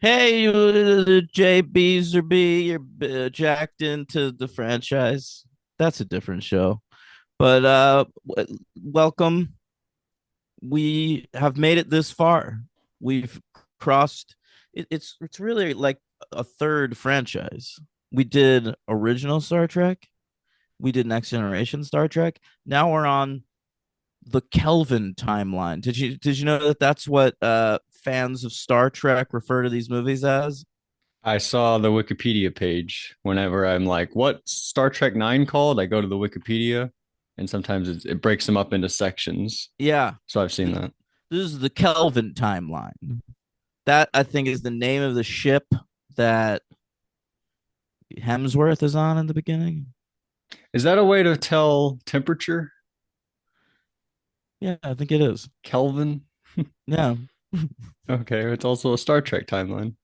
Hey, you JBs or B, you're jacked into the franchise. That's a different show. But welcome. We have made it this far. We've crossed it's really like a third franchise. We did original Star Trek, we did Next Generation Star Trek. Now we're on the Kelvin timeline. Did you know that that's what fans of Star Trek refer to these movies as? I saw the Wikipedia page whenever I'm like, what's Star Trek 9 called? I go to the Wikipedia and sometimes it breaks them up into sections. Yeah. So I've seen that. This is the Kelvin timeline. That I think is the name of the ship that Hemsworth is on in the beginning. Is that a way to tell temperature? Yeah, I think it is. Kelvin? Yeah. Okay, it's also a Star Trek timeline.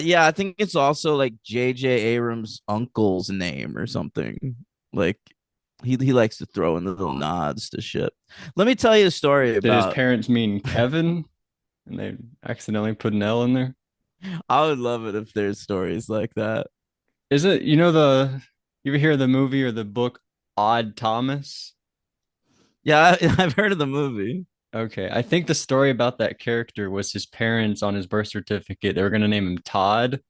Yeah, I think it's also like J.J. Abrams' uncle's name or something. Like he likes to throw in the little nods to shit. Let me tell you a story Did his about. parents mean Kevin and they accidentally put an L in there? I would love it if there's stories like that. Is it, you ever hear the movie or the book Odd Thomas? Yeah, I've heard of the movie. Okay, I think the story about that character was his parents on his birth certificate. They were gonna name him Todd,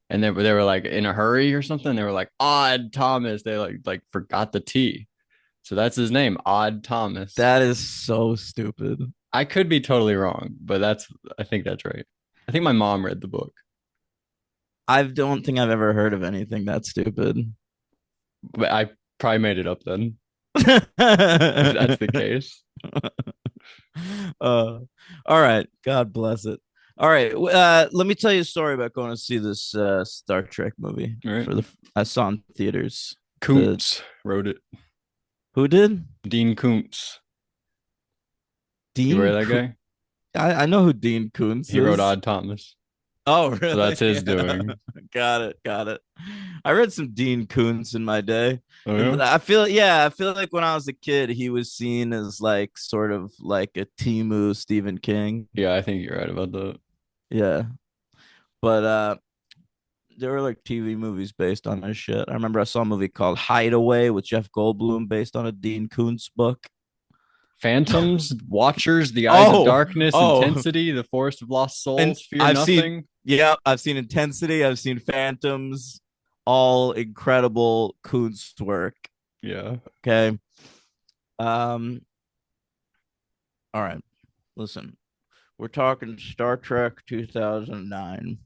and they were like in a hurry or something. They were like Odd Thomas. They like forgot the T, so that's his name, Odd Thomas. That is so stupid. I could be totally wrong, but I think that's right. I think my mom read the book, I don't think I've ever heard of anything that stupid. but I probably made it up then if uh, that's the case. all right. God bless it. All right. Let me tell you a story about going to see this Star Trek movie All right, for the I saw in theaters. The Kuntz wrote it. Who did? Dean Kuntz. You Dean. aware of that guy? I know who Dean Koontz He wrote is. Odd Thomas, Oh, so that's really? his Yeah. doing. Got it. Got it. I read some Dean Koontz in my day. Oh yeah. I feel like when I was a kid, he was seen as like sort of like a Timu Stephen King. Yeah, I think you're right about that. Yeah. But there were like TV movies based on this shit. I remember I saw a movie called Hideaway with Jeff Goldblum based on a Dean Koontz book. Phantoms, Watchers, The Eyes of Oh, Darkness, oh, Intensity, The Forest of Lost and Souls, Fear I've seen, Nothing. yeah, I've seen Intensity, I've seen Phantoms, all incredible Koontz work. Yeah. Okay. Um, all right. Listen, we're talking Star Trek 2009.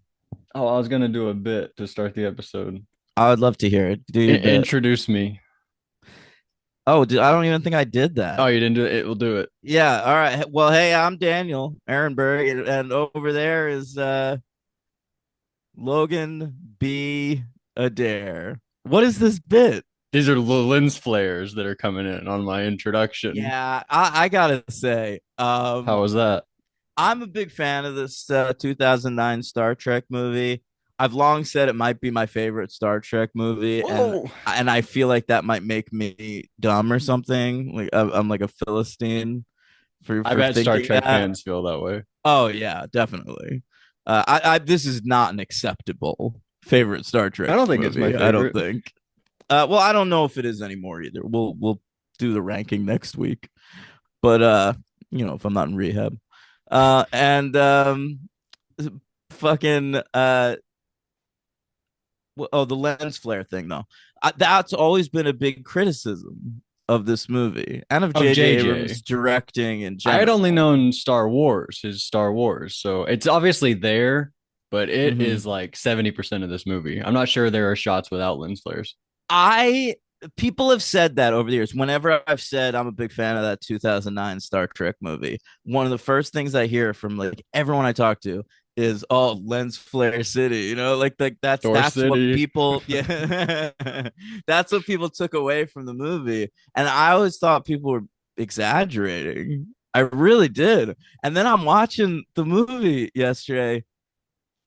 Oh, I was gonna do a bit to start the episode. I would love to hear it. Do your bit. Introduce me. Oh, I don't even think I did Oh, that. you didn't do it. It will do it. Yeah. All right. Well, hey, I'm Daniel Ehrenberg, and over there is Logan B. Adair. What is this bit? These are the lens flares that are coming in on my introduction. Yeah, I gotta say, How was that? I'm a big fan of this 2009 Star Trek movie. I've long said it might be my favorite Star Trek movie, and Whoa. I feel like that might make me dumb or something. Like I'm like a Philistine I for bet Star thinking Trek that. fans feel that way. Oh yeah, definitely. I this is not an acceptable favorite Star I Trek don't think it's my movie. I don't favorite. think. Well, I don't know if it is anymore either. We'll do the ranking next week. But if I'm not in rehab. And fucking oh, the lens flare thing though. That's always been a big criticism of this movie and of Of J.J. JJ. Abrams directing in I had only general. known Star Wars, his Star Wars. So it's obviously there, but it Mm-hmm. is like 70% of this movie. I'm not sure there are shots without lens flares. I People have said that over the years. Whenever I've said I'm a big fan of that 2009 Star Trek movie, one of the first things I hear from like everyone I talk to is, "Oh, lens flare city," like Door that's what City. people, yeah, that's what people took away from the movie, and I always thought people were exaggerating. I really did, and then I'm watching the movie yesterday.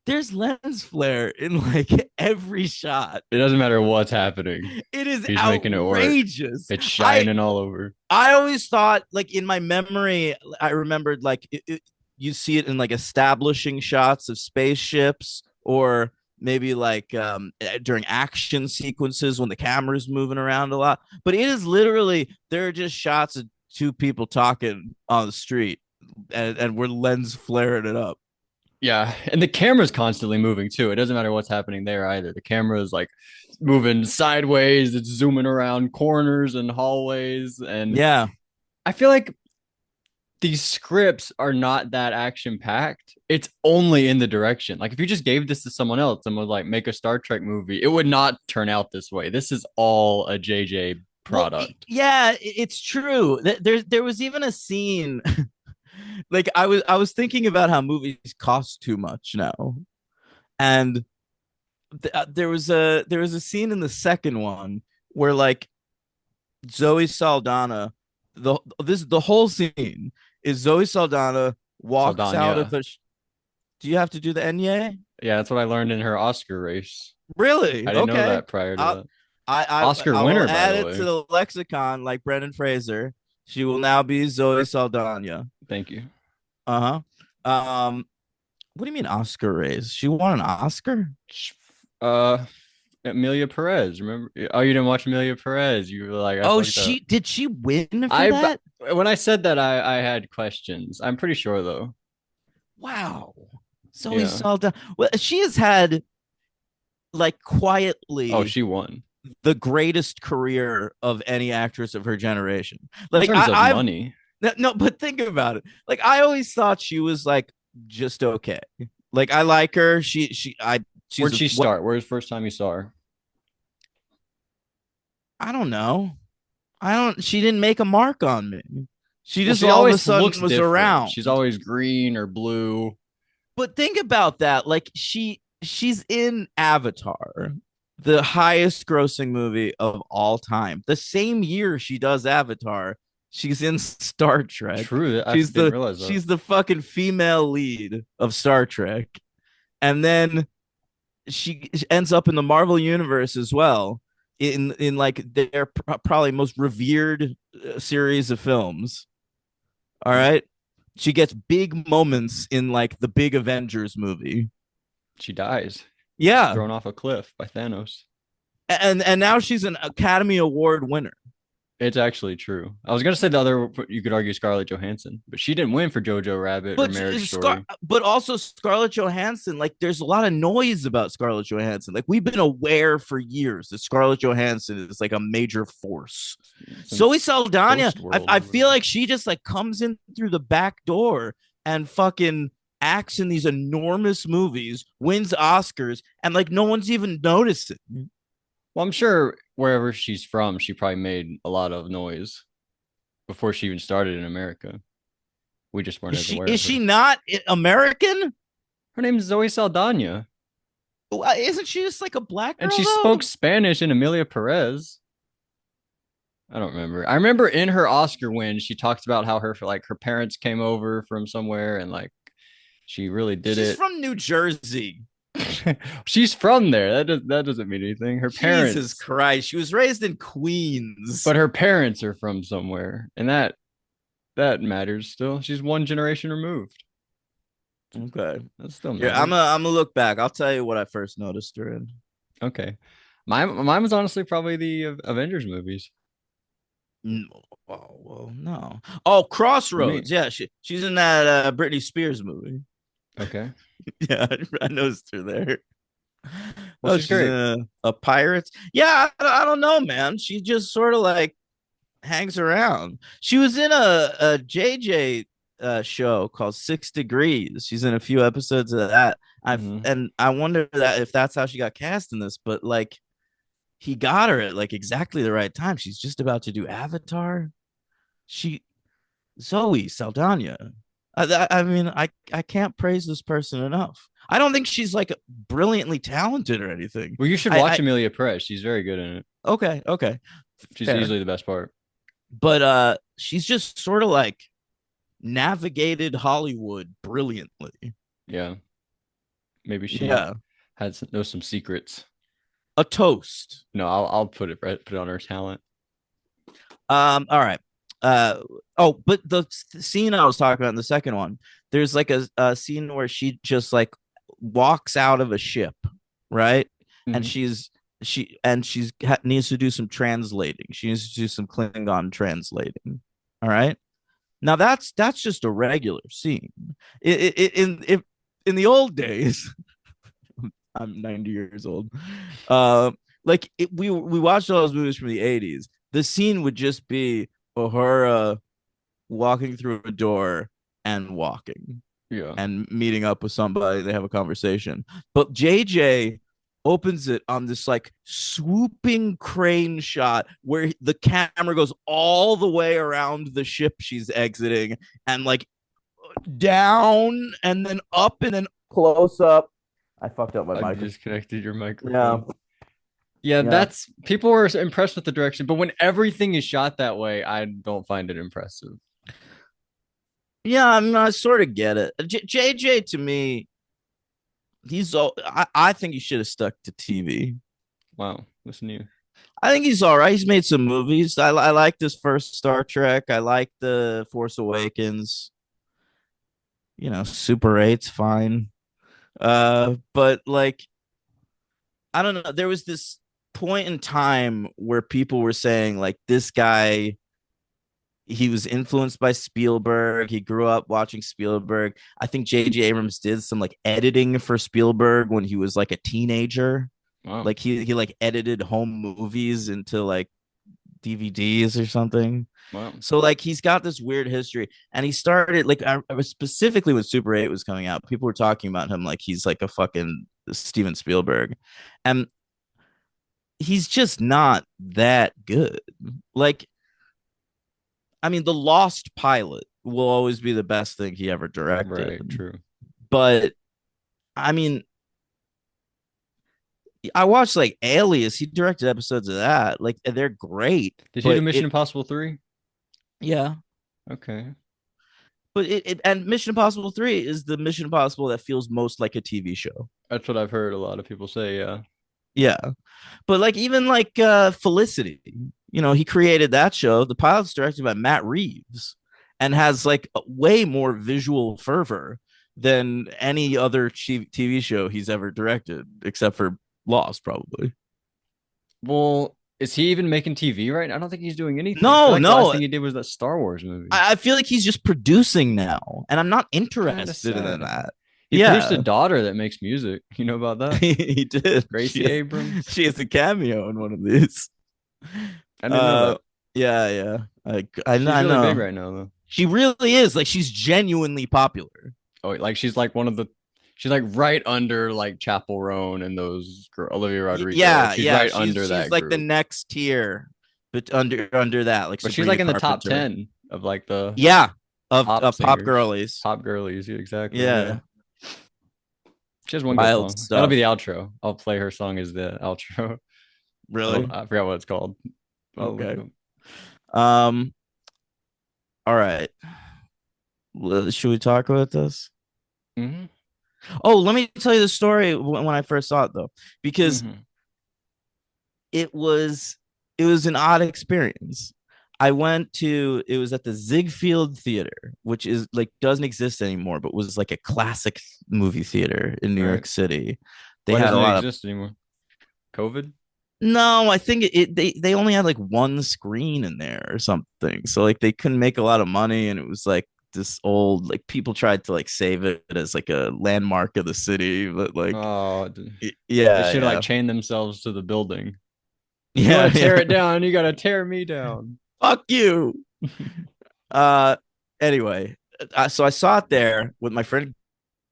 There's lens flare in like every shot. It doesn't matter what's happening. It is He's making it work. outrageous. It's I shining all over. I always thought like in my memory I remembered like you see it in like establishing shots of spaceships, or maybe like during action sequences when the camera's moving around a lot. But it is literally, there are just shots of two people talking on the street, and we're lens flaring it up. Yeah, and the camera's constantly moving too. It doesn't matter what's happening there either. The camera is like moving sideways, it's zooming around corners and hallways. And Yeah. I feel like these scripts are not that action packed. It's only in the direction. Like if you just gave this to someone else and was like make a Star Trek movie, it would not turn out this way. This is all a JJ Well, product. yeah, it's true. There was even a scene like I was thinking about how movies cost too much now. And there was a scene in the second one where like Zoe Saldana, the whole scene is Zoe Saldana walks out of Saldana. the. Do you have to do the Enye? Yeah, that's what I learned in her Oscar race. Really? I didn't know Okay. that prior to I that. I Oscar will winner, by add the it to way. the lexicon like Brendan Fraser. She will now be Zoe Saldana. Thank you. Uh-huh. What do you mean Oscar raise? She won an Oscar? Uh, Amelia Perez. Remember? Oh, you didn't watch Amelia Perez. You were like, I Oh, fucked up. she did she win for I that? when I said that, I had questions. I'm pretty sure though. Wow. Zoe Yeah. Saldana. Well, she has had like Oh, quietly she won. the greatest career of any actress of her generation. In Like terms of I've money, no, but think about it. Like I always thought she was like just okay. Like I like her. She's where'd she what start? Where's the first time you saw her? I don't know. I don't. She didn't make a mark on me. She Well, just she all of a always sudden looks was different. around. She's always green or blue. But think about that. Like she's in Avatar, the highest grossing movie of all time. The same year she does Avatar, she's in Star Trek. True. I She's didn't the realize that. she's the fucking female lead of Star Trek. And then she ends up in the Marvel universe as well, in like their probably most revered series of films. All right. She gets big moments in like the big Avengers movie. She dies. She's Yeah. thrown off a cliff by Thanos. And now she's an Academy Award winner. It's actually true. I was gonna say the other you could argue Scarlett Johansson, but she didn't win for Jojo Rabbit or But Marriage Story. but also Scarlett Johansson, like there's a lot of noise about Scarlett Johansson. Like we've been aware for years that Scarlett Johansson is like a major force. Zoe Since Saldana, Ghost World I or feel whatever. like she just like comes in through the back door and fucking acts in these enormous movies, wins Oscars, and like no one's even noticing. Well, I'm sure wherever she's from, she probably made a lot of noise before she even started in America. We just weren't Is as she aware is of she her. not American? Her name is Zoe Saldana, Isn't she just like a black and girl she though? spoke Spanish in Amelia Perez. I don't remember. I remember in her Oscar win, she talked about how her parents came over from somewhere and like she really did She's it. from New Jersey. She's from there. That doesn't mean anything. Her Jesus parents, Christ. She was raised in Queens. but her parents are from somewhere, and that matters still. She's one generation removed. Okay. That still Yeah, matters. I'm gonna look back. I'll tell you what I first noticed her in. Okay. Mine was honestly probably the Avengers movies No. Oh, well, no. Oh, for me. Crossroads. Yeah, she's in that Britney Spears movie. Okay. Yeah, I noticed her there. Well, Oh, she's she's in great. a Pirates. Yeah, I don't know, man. She just sort of like hangs around. She was in a JJ show called 6 Degrees. She's in a few episodes of that. Hmm. And I wonder that if that's how she got cast in this, but like he got her at like exactly the right time. She's just about to do Avatar. She Zoe Saldana. I mean, I can't praise this person enough. I don't think she's like brilliantly talented or anything. Well, you should watch I Amelia Perez. She's very good in it. okay, She's fair. easily the best part. But she's just sort of like navigated Hollywood brilliantly. Yeah. Maybe she Yeah. knows some secrets. A toast. No, I'll put it on her talent. All right. Uh oh, but the scene I was talking about in the second one, there's like a scene where she just like walks out of a ship, right? And Mhm. she's needs to do some translating. She needs to do some Klingon translating. All right. Now that's just a regular scene. In the old days, I'm 90 years old. We watched all those movies from the 80s. The scene would just be Uhura walking through a door and walking Yeah. and meeting up with somebody. They have a conversation. But JJ opens it on this like swooping crane shot where the camera goes all the way around the ship she's exiting and like down and then up and then close up. I fucked up my I microphone. disconnected your Yeah. microphone. Yeah, Yeah. that's people were impressed with the direction, but when everything is shot that way, I don't find it impressive. Yeah, I sort of get it. JJ to me, I think he should have stuck to TV. Wow, listen to you. I think he's all right. He's made some movies. I like this first Star Trek. I like the Force Awakens. Super 8's fine. But like I don't know. There was this point in time where people were saying like this guy he was influenced by Spielberg. He grew up watching Spielberg. I think J.J. Abrams did some like editing for Spielberg when he was like a teenager. Wow. Like he like edited home movies into like DVDs or something. Wow. So like he's got this weird history, and he started like I was specifically when Super 8 was coming out. People were talking about him like he's like a fucking Steven Spielberg, and he's just not that good. Like I mean, The Lost Pilot will always be the best thing he ever directed, Right, true. but I mean, I watched like Alias. He directed episodes of that. Like they're great, Did he do but Mission Impossible 3? yeah. Okay. But and Mission Impossible 3 is the Mission Impossible that feels most like a TV show. That's what I've heard a lot of people say, yeah. Yeah. But like even like Felicity, he created that show. The pilot's directed by Matt Reeves and has like way more visual fervor than any other TV show he's ever directed, except for Lost, probably. Well, is he even making TV right now? I don't think he's doing anything. I feel No, like the last no. thing he did was that Star Wars movie. I feel like he's just producing now, and I'm not Kind of interested in sad. that. He produced a Yeah, daughter that makes music. You know about that? he did. Gracie Abrams. She has a cameo in one of these. I didn't know Uh, that. yeah, yeah. She's I really big know. right now, though. She really is. Like she's genuinely popular. Oh, like she's like one of the, she's like right under like Chapel Roan and those Olivia Rodrigo. Like Yeah, she's yeah. right She's under she's that like the group. next tier, but under that, like But she's Sabrina like in the top Carpenter. 10 of like the Yeah, of pop pop singers, girlies. top girlies. Yeah, exactly. Yeah. Yeah, She has one good wild song. That'll be stuff. the outro. I'll play her song as the outro. Really? I forgot what it's called. I'll look Okay. up. Um. All right. Should we talk about this? Hmm. Oh, let me tell you the story when I first saw it though, because Hmm. it was it was an odd experience. I went to it was at the Ziegfeld Theater, which is like doesn't exist anymore, but was like a classic movie theater in New York Right. City. They Why had doesn't a it lot of exist anymore? COVID? no, I think they only had like one screen in there or something. So like they couldn't make a lot of money and it was like this old like people tried to like save it as like a landmark of the city, but like Oh, they yeah, should have like yeah. chained themselves to the building. You Yeah, want to tear yeah. it down, you got to tear me down. Fuck you. Uh, anyway, so I saw it there with my friend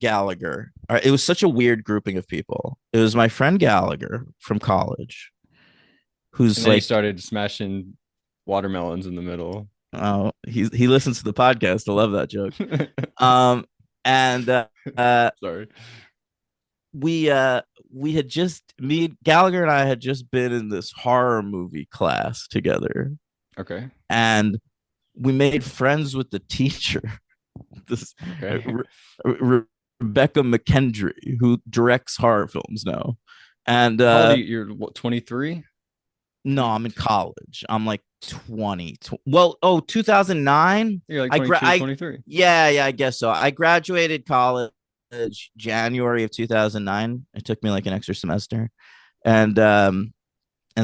Gallagher. All right, it was such a weird grouping of people. It was my friend Gallagher from college, And who's then he like, started smashing watermelons in the middle. oh, he listens to the podcast. I love that joke. Um, and uh, Sorry. we uh we had just me Gallagher and I had just been in this horror movie class together, Okay. and we made friends with the teacher. This Okay. Rebecca McKendry, who directs horror films now. And How old are you? You're what, 23? No, I'm in college. I'm like 20. Well, oh, 2009. You're like I gra 22, I 23. Yeah, I guess so. I graduated college January of 2009. It took me like an extra semester. And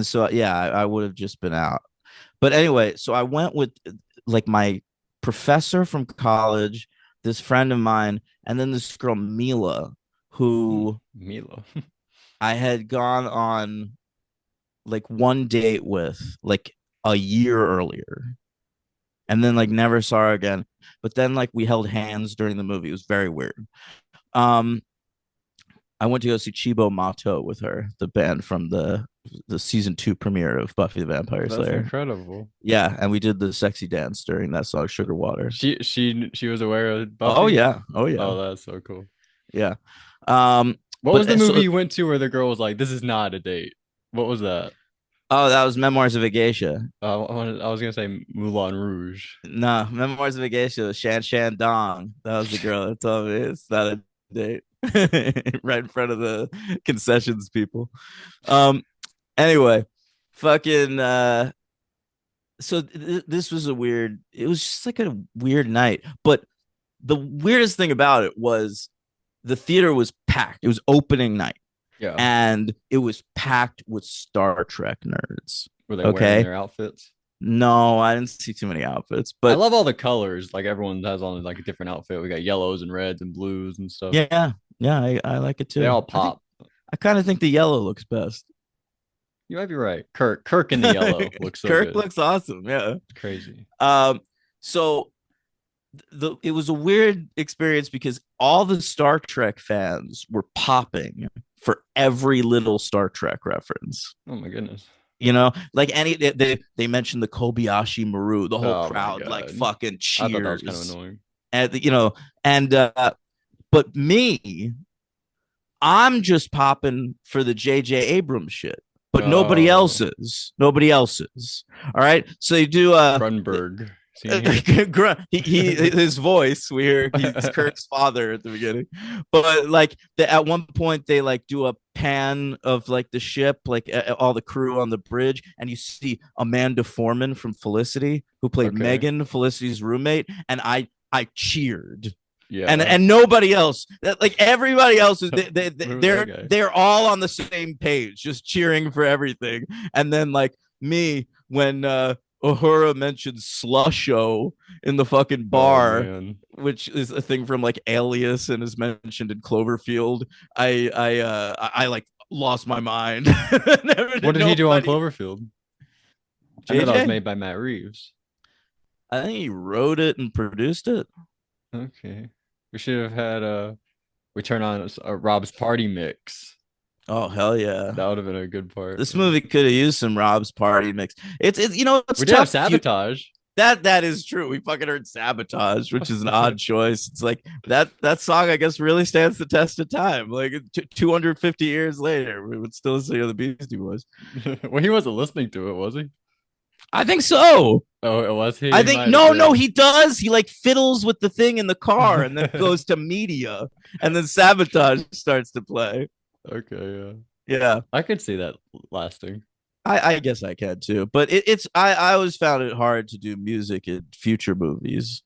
so yeah, I would have just been out. But anyway, so I went with like my professor from college, this friend of mine, and then this girl Mila, who Milo. I had gone on like one date with like a year earlier, and then like never saw her again. But then like we held hands during the movie. It was very weird. Um, I went to go see Chibo Mato with her, the band from the season 2 premiere of Buffy the Vampire That's Slayer. incredible. Yeah, and we did the sexy dance during that song Sugar Water. She was aware of Oh Buffy? yeah. Oh yeah. Oh, that's so cool. Yeah. Um What was but the movie so you went to where the girl was like, "This is not a date"? What was that? oh, that was Memoirs of a Geisha. I was gonna say Moulin Rouge. No, Memoirs of a Geisha, Shan Shan Dong. That was the girl that told me it's not a date. Right in front of the concessions people. Um anyway, fucking so this was a weird, it was just like a weird night. But the weirdest thing about it was the theater was packed. It was opening night Yeah. and it was packed with Star Trek nerds. Were they wearing Okay. their outfits? No, I didn't see too many outfits, I but love all the colors. Like everyone has on like a different outfit. We got yellows and reds and blues and stuff. yeah, I like it They too. all I think pop. I kind of think the yellow looks best. You might be right. Kirk in the yellow looks so Kirk good. looks awesome. Yeah. Crazy. So it was a weird experience because all the Star Trek fans were popping for every little Star Trek reference. Oh my goodness. Like they mentioned the Kobayashi Maru, the whole Oh my crowd like god. fucking I thought that was kind of cheers. annoying. And and but me, I'm just popping for the JJ Abrams shit. But nobody else Oh, is. Nobody else is. All right. So you do Grunberg. Seen here? his voice we hear he's Kirk's father at the beginning, but like at one point they like do a pan of like the ship, like all the crew on the bridge, and you see Amanda Foreman from Felicity, who played Okay. Megan, Felicity's roommate, and I cheered. And Yeah. nobody else, like everybody else is Who was that guy? they're all on the same page, just cheering for everything. And then like me, when Uhura mentioned Slusho in the fucking Oh bar, man. which is a thing from like Alias and is mentioned in Cloverfield. I like lost my mind. What did he do on Nobody. Cloverfield? I know that was JJ, made by Matt Reeves. I think he wrote it and produced it. Okay. We should have had we turn on a Rob's Party mix. Oh hell yeah! That would have been a good part. This movie could have used some Rob's Party mix. It's it's We did have tough. Sabotage. That is true. We fucking heard Sabotage, which is an odd choice. It's like that song, I guess, really stands the test of time. Like 250 years later, we would still say the Beastie Boys. Well, he wasn't listening to it, was he? I think so. Oh, it was he. I He think might have no, been. he does. He like fiddles with the thing in the car and then goes to media, and then Sabotage starts to play. Okay, yeah. Yeah, I could see that lasting. I guess I can too. But it's I always found it hard to do music in future movies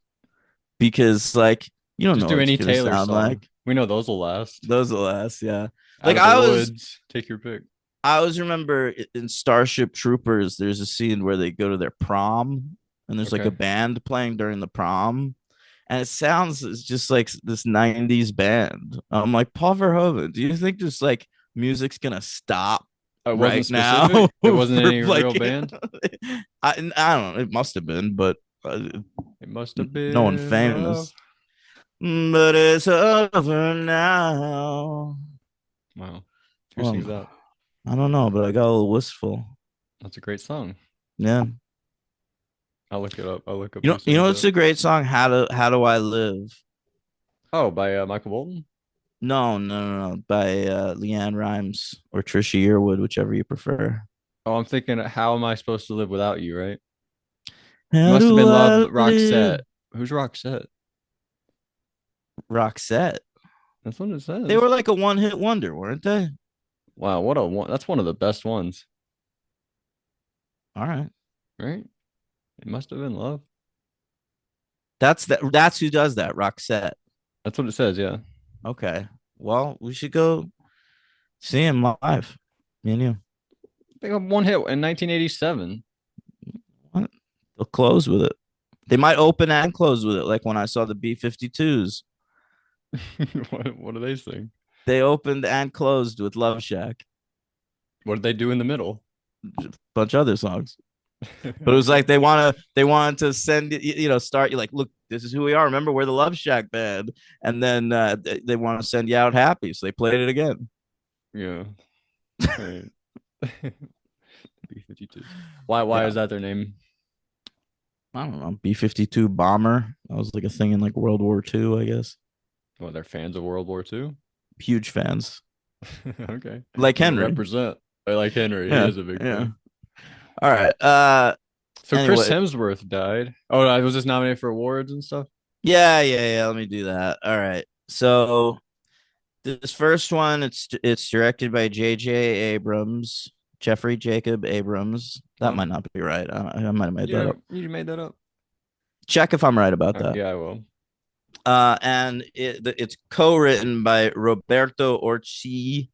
because like you don't Just know do what it's any gonna Taylor sound song. like. We know those will last. Those will last, yeah. Out Like of the Woods. Take your pick. I always remember in Starship Troopers, there's a scene where they go to their prom and there's like a Okay. band playing during the prom. And it sounds it's just like this 90s band. I'm like, Paul Verhoeven, do you think just like music's gonna stop It wasn't right now? specific. It wasn't for, any like, real band. I don't know. It must have been, but It must have been no one love. famous. But it's over now. Wow. Who Well, sings that? I don't know, but I got a little wistful. That's a great song. Yeah. I'll look it up. I'll look up You who know, sings it's it. a great song. How do I live? Oh, by Michael Bolton. No. By Leanne Rhymes or Trisha Yearwood, whichever you prefer. Oh, I'm thinking, how am I supposed to live without you? Right? How Must have do been I Love live? Roxette. Who's Roxette? Roxette. That's what it They says. were like a one-hit wonder, weren't they? Wow, what a one! That's one of the best ones. All right. right? It must have been love. That's who does that, Roxette. That's what it says, yeah. Okay. Well, we should go see him live. Me and you. They got one hit in 1987. What? They'll close with it. They might open and close with it, like when I saw the B-52s. What do they sing? They opened and closed with Love Shack. What did they do in the middle? A bunch of other songs. But it was like they wanted to send start you like, look, this is who we are. Remember, we're the Love Shack band, and then they want to send you out happy, so they played it again. Yeah. Right. B-52s. Why Yeah, is that their name? I don't know. B-52 bomber. That was like a thing in like World War II, I guess. Well, they're fans of World War II. Huge fans, Okay. like They Henry. represent. I like Henry. He Yeah, is a big yeah. fan. All right. So Chris Anyway, Hemsworth died. Oh, I was just nominated for awards and stuff. yeah. Let me do that. All right. So this first one, it's directed by J.J. Abrams, Jeffrey Jacob Abrams. That Oh, might not be right. I might have made that up. you made that up. Check if I'm right about that. Yeah, I will. And it's co-written by Roberto Orci.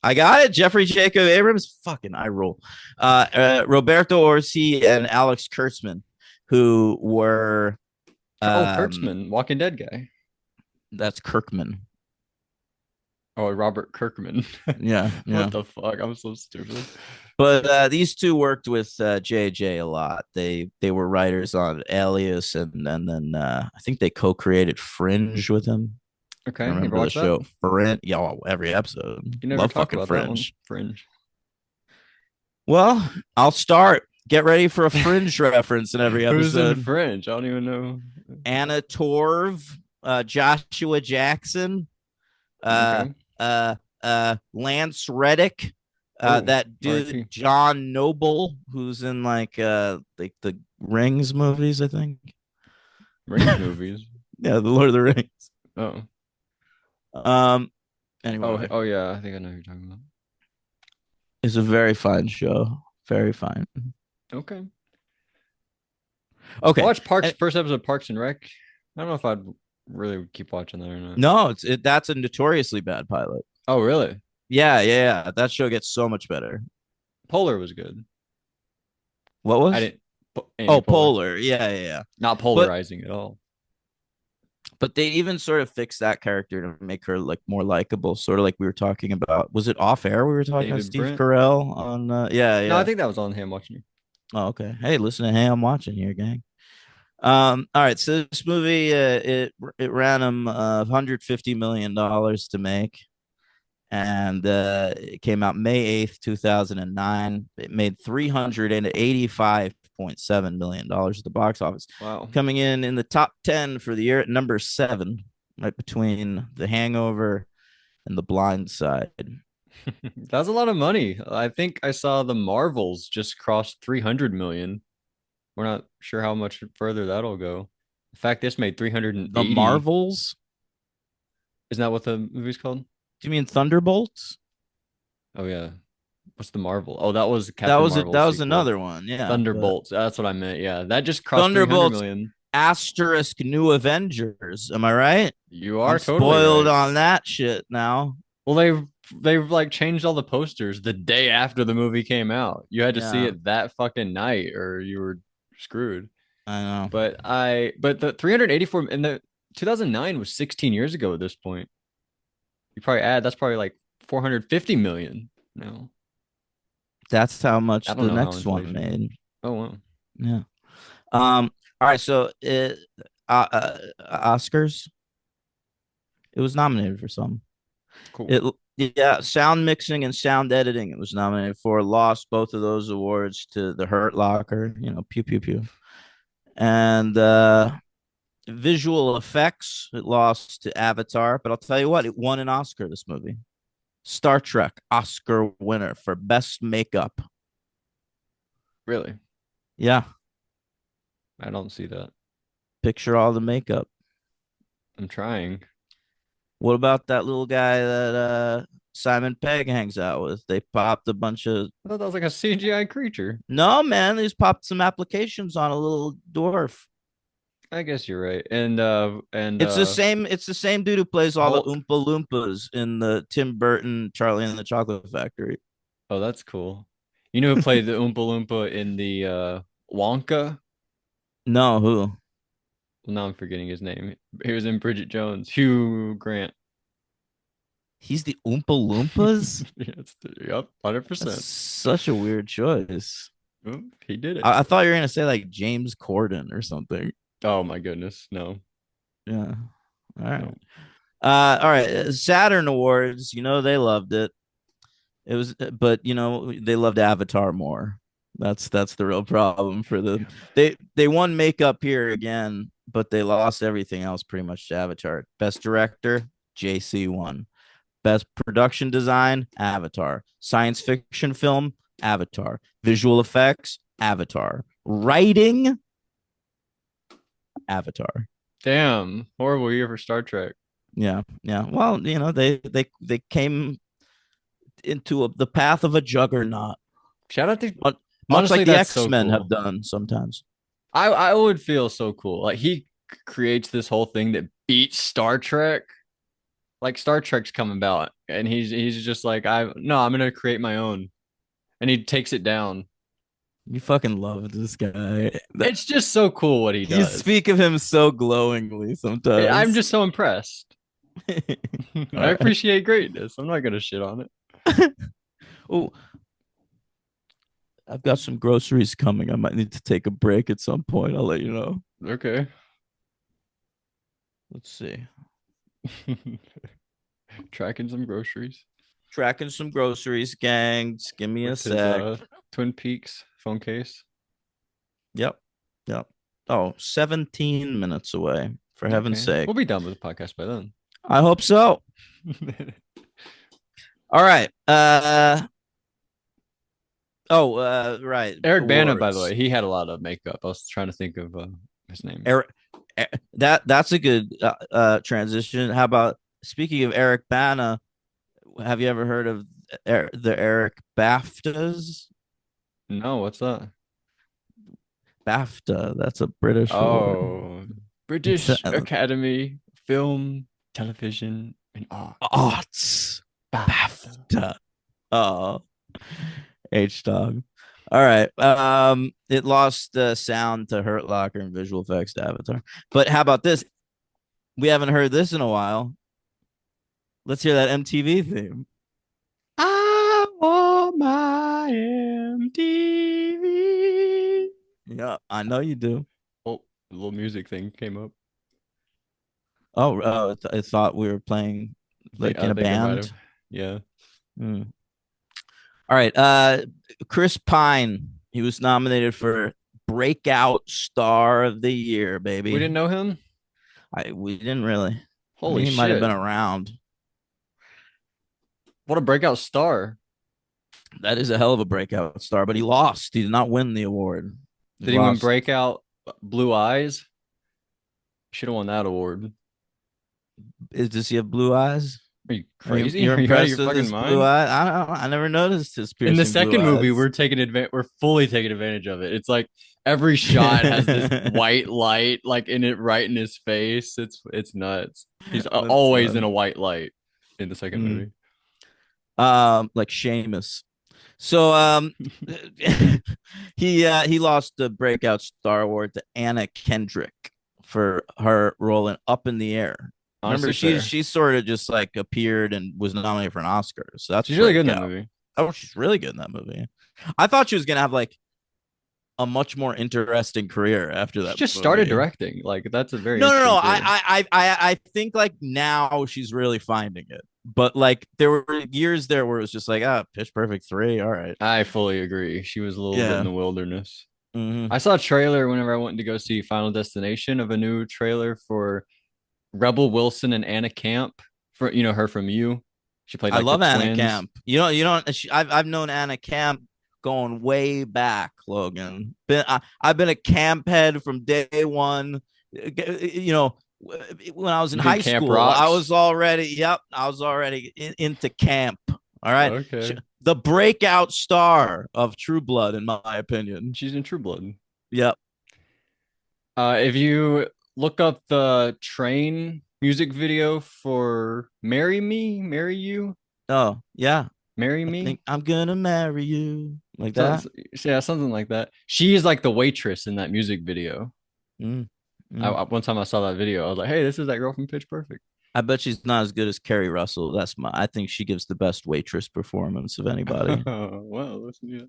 I got it. Jeffrey Jacob Abrams. Fucking I roll. Roberto Orci and Alex Kurtzman, who were Oh, um, Kurtzman, Walking Dead guy. that's Kirkman. Oh, Robert Kirkman. Yeah, What yeah. the fuck? I'm so stupid. But these two worked with JJ a lot. They were writers on Alias, and then I think they co-created Fringe with him. Okay, I you ever remember the watch that? show Fringe. Yeah, well, every episode. You never Love talk fucking about that one. Fringe. Fringe. Well, I'll start. Get ready for a Fringe reference in every Who's in episode. Fringe? I don't even know. Anna Torv, Joshua Jackson, uh, Okay. Lance Reddick, Oh, that dude R.I.P. John Noble, who's in like the Rings movies, I think. Rings movies. Yeah, the Lord of the Rings. Oh. Um, Oh, anyway, oh yeah, I think I know who you're talking about. it's a very fine show. Very fine. Okay. I Okay. watched first episode of Parks and Rec. I don't know if I'd really keep watching that or not. No, that's a notoriously bad pilot. Oh, really? Yeah. That show gets so much better. Polar was good. What I was? didn't. Amy Oh, Polar. Polar. Yeah. Not But polarizing at all. but they even sort of fixed that character to make her like more likable, sort of like we were talking about. Was it off air? We were talking about David Steve Brent. Carell on. No, I Yeah. think that was on him watching you. Oh, okay. Hey, listen to Hey, I'm watching here, gang. All right. So this movie, it ran him $150 million to make, and it came out May 8th, 2009. It made $385.7 million at the box office, Wow. coming in the top 10 for the year at number 7, right between The Hangover and The Blind Side. That's a lot of money. I think I saw the Marvels just crossed 300 million. We're not sure how much further that'll go. In fact, this made The 380. Marvels? Isn't that what the movie's called? Do you mean Thunderbolts? Oh yeah. What's the Marvel? Oh, that was That Captain was it. That Marvel's was sequel. another one. Yeah, but Thunderbolts. That's what I meant. Yeah, that just crossed 300 Thunderbolts million. asterisk New Avengers. Am I right? You I'm are totally spoiled right. on that shit now. Well, they've like changed all the posters the day after the movie came out. You had to see Yeah, it that fucking night or you were screwed. I know. But the 384 in the 2009 was 16 years ago at this point. You probably add that's probably like 450 million. No. That's how I much don't the know how next one inflation works. made. Oh wow. Yeah. All right. So Oscars. It was nominated for some. Cool. It Yeah, sound mixing and sound editing. It was nominated for. Lost both of those awards to The Hurt Locker. Pew pew pew. And visual effects. It lost to Avatar, but I'll tell you what, it won an Oscar. This movie. Star Trek Oscar winner for best makeup. Really? Yeah, I don't see that. picture all the makeup. I'm trying. What about that little guy that Simon Pegg hangs out with? They popped a bunch of I thought that was like a CGI creature. no man, they just popped some applications on a little dwarf. I guess you're right. And It's the same dude who plays all the Hulk. Oompa Loompas in the Tim Burton Charlie and the Chocolate Factory. Oh, that's cool. You know who played the Oompa Loompa in the Wonka? No, who? Well, now I'm forgetting his name. He was in Bridget Jones. Hugh Grant. He's the Oompa Loompas? Yes, yep, That's 100%. such a weird choice. He did it. I thought you were gonna say like James Corden or something. Oh my goodness, no, Yeah. All right. no. All right. Saturn Awards, you know, they loved it. It was, but you know, they loved Avatar more. That's the real problem for the they won makeup here again, but they lost everything else pretty much to Avatar. Best director, JC won. Best production design, Avatar. Science fiction film, Avatar. Visual effects, Avatar. Writing, Avatar. Damn, horrible year for Star Trek. Yeah, yeah. Well, you know, they came into the path of a juggernaut, Shout out to much honestly, like the that's so X-Men have cool. done sometimes. I would feel so cool. Like he creates this whole thing that beats Star Trek. Like Star Trek's come about, and he's just like I'm gonna create my own, and he takes it down. You fucking love this guy. It's just so cool what he You does. speak of him so glowingly I'm sometimes. just so impressed. I All right. appreciate greatness. I'm not gonna shit on it. Oh, I've got some groceries coming. I might need to take a break at some point. I'll let you know. Okay. Let's see. Tracking some groceries Tracking some groceries, gangs. Give me a with his sec. Twin Peaks phone case. Yep. Yep. Oh, 17 minutes away, for heaven's Okay. sake. We'll be done with the podcast by then. I hope so. All right. Right. Eric Bana, by the way, Awards. he had a lot of makeup. I was trying to think of his name. Eric, that's a good transition. How about speaking of Eric Bana? Have you ever heard of the Eric BAFTAs? No, what's that? BAFTA. That's a British award. Oh, It's British Academy Film, Television, and Arts. arts. BAFTA. BAFTA. Oh, H dog. All right. It lost sound to Hurt Locker and visual effects to Avatar. But how about this? We haven't heard this in a while. Let's hear that MTV theme. I want my MTV. Yeah, I know you do. Oh, the little music thing came up. Oh, I thought we were playing like in I a think I might have. band. Yeah. Hmm. All right. Chris Pine. He was nominated for Breakout Star of the Year, We baby. didn't know him? We didn't really. I Holy mean, he might have been shit. around. What a breakout star. That is a hell of a breakout star, but he lost. He did not win the award. He Did he win lost. breakout Blue Eyes? Should have won that award. Does he have blue eyes? Are you Are you, crazy? you're Are you out of impressed your with fucking his blue mind? eye? I don't. I never noticed his In the piercing blue second movie, eyes. we're fully taking advantage of it. It's like every shot has this white light like in it right in his face. It's nuts. He's That's always in a white light in the second mm. movie. Like Seamus. So he lost the breakout star award to Anna Kendrick for her role in Up in the Air. Remember, Honestly, fair. she sort of just like appeared and was nominated for an Oscar. So that's a She's really good in that breakout. movie. Oh, she's really good in that movie. I thought she was gonna have like a much more interesting career after She that just started movie. directing. Like that's a very No. interesting career. I think like now she's really finding it. But like there were years there where it was just like, Pitch Perfect 3. All right. I fully agree. She was a little bit in Yeah. the wilderness. Mm-hmm. I saw a trailer whenever I went to go see Final Destination of a new trailer for Rebel Wilson and Anna Camp for her from You. She played I like the love Anna twins. Camp. I've known Anna Camp going way back, Logan. I've been a camp head from day one. You know, when I was in You think high Camp school, rocks? I was already into camp. All right. Okay. The breakout star of True Blood, in my opinion. She's in True Blood. Yep. If you look up the Train music video for Marry Me, Marry You, Oh, yeah. Marry I Me, think I'm gonna marry you. Like so, that. yeah, something like that. She is like the waitress in that music video. Mm, mm. One time I saw that video, I was like, "Hey, this is that girl from Pitch Perfect." I bet she's not as good as Carrie Russell. I think she gives the best waitress performance of anybody. Well, yeah.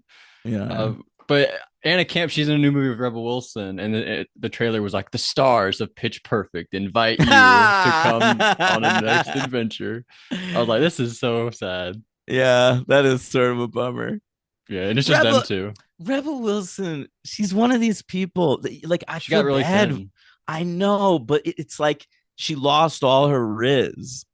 Yeah. Uh, but Anna Camp, she's in a new movie with Rebel Wilson, and the trailer was like, "The stars of Pitch Perfect invite you to come on a next adventure." I was like, "This is so sad." Yeah, that is sort of a bummer. Yeah, and it's just them Rebel two. Rebel Wilson, she's one of these people that, like, I She feel got really bad. thin. I know, but it's like she lost all her riz.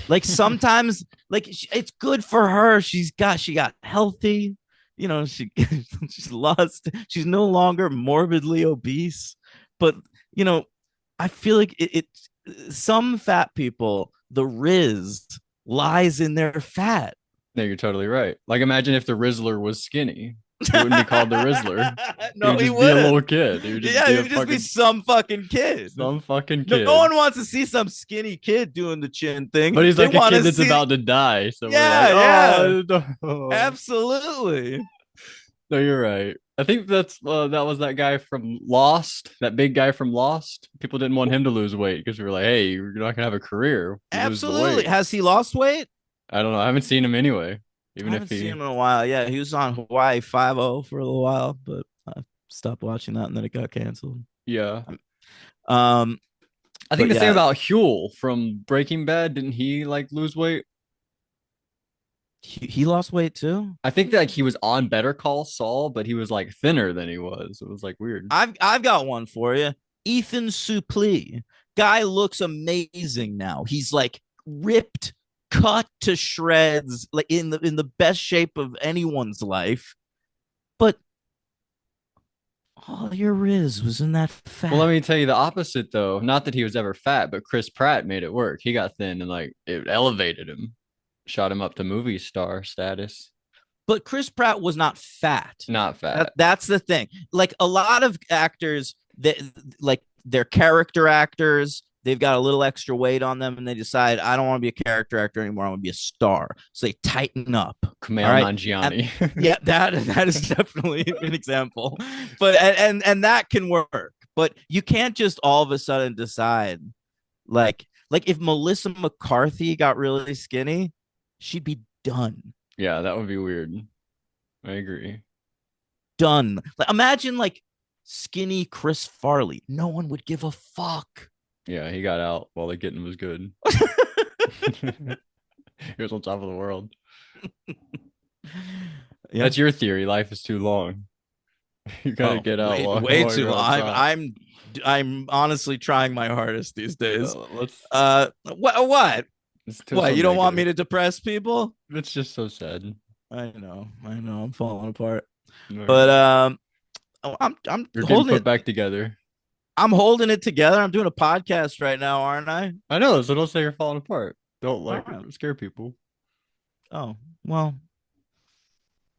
Like sometimes, like it's good for her. She got healthy. She's lost. She's no longer morbidly obese. But you know, I feel like some fat people, the riz lies in their fat. No, you're totally right. Like, imagine if the Rizzler was skinny. He wouldn't be called the Rizzler. He No, would he just be a wouldn't. little kid. He would just Yeah, be it a would just be fucking some fucking kid. some fucking No kid. one wants to see some skinny kid doing the chin thing. But he's They like a want kid to that's see, about to die. So we're like, yeah, yeah, oh, no. absolutely. No, you're right. I think that was that guy from Lost, that big guy from Lost. People didn't want him to lose weight because we were like, hey, you're not gonna have a career if you lose the Absolutely. weight. Has he lost weight? I don't know. I haven't seen him anyway. I Even if haven't seen he, him in a while. Yeah, he was on Hawaii 5-0 for a little while, but I stopped watching that and then it got canceled. yeah. Um, I think but the same yeah, about Huel from Breaking Bad. Didn't he like lose weight? he lost weight too. I think that like, he was on Better Call Saul, but he was like thinner than he was. It was like weird. I've got one for you. Ethan Suplee. Guy looks amazing now. He's like ripped, cut to shreds, like in the best shape of anyone's life. But all your riz was in that Well, let fat. me tell you the opposite though. Not that he was ever fat, but Chris Pratt made it work. He got thin and like it elevated him, shot him up to movie star status. But Chris Pratt was not fat. Not fat. That's the thing. Like a lot of actors that, like, they're character actors. They've got a little extra weight on them, and they decide I don't want to be a character actor anymore. I want to be a star. So they tighten up. All Kumail right. And Nanjiani. yeah, that is definitely an example. But and that can work. But you can't just all of a sudden decide, like if Melissa McCarthy got really skinny, she'd be done. Yeah, that would be weird. I agree. Done. Like, imagine like skinny Chris Farley. No one would give a fuck. Yeah, he got out while the getting was good. He was on top of the world. Yeah. That's your theory. Life is too long. You gotta Oh, get out way while too you're long. on top. I'm honestly trying my hardest these days. Let's. What? It's still What? so You don't want me negative. to depress people? It's just so sad. I know. I'm falling apart. All But right. I'm You're getting holding put it. back together. I'm holding it together. I'm doing a podcast right now, aren't I? I know, so don't say you're falling apart. Don't All like right. scare people. Oh, well,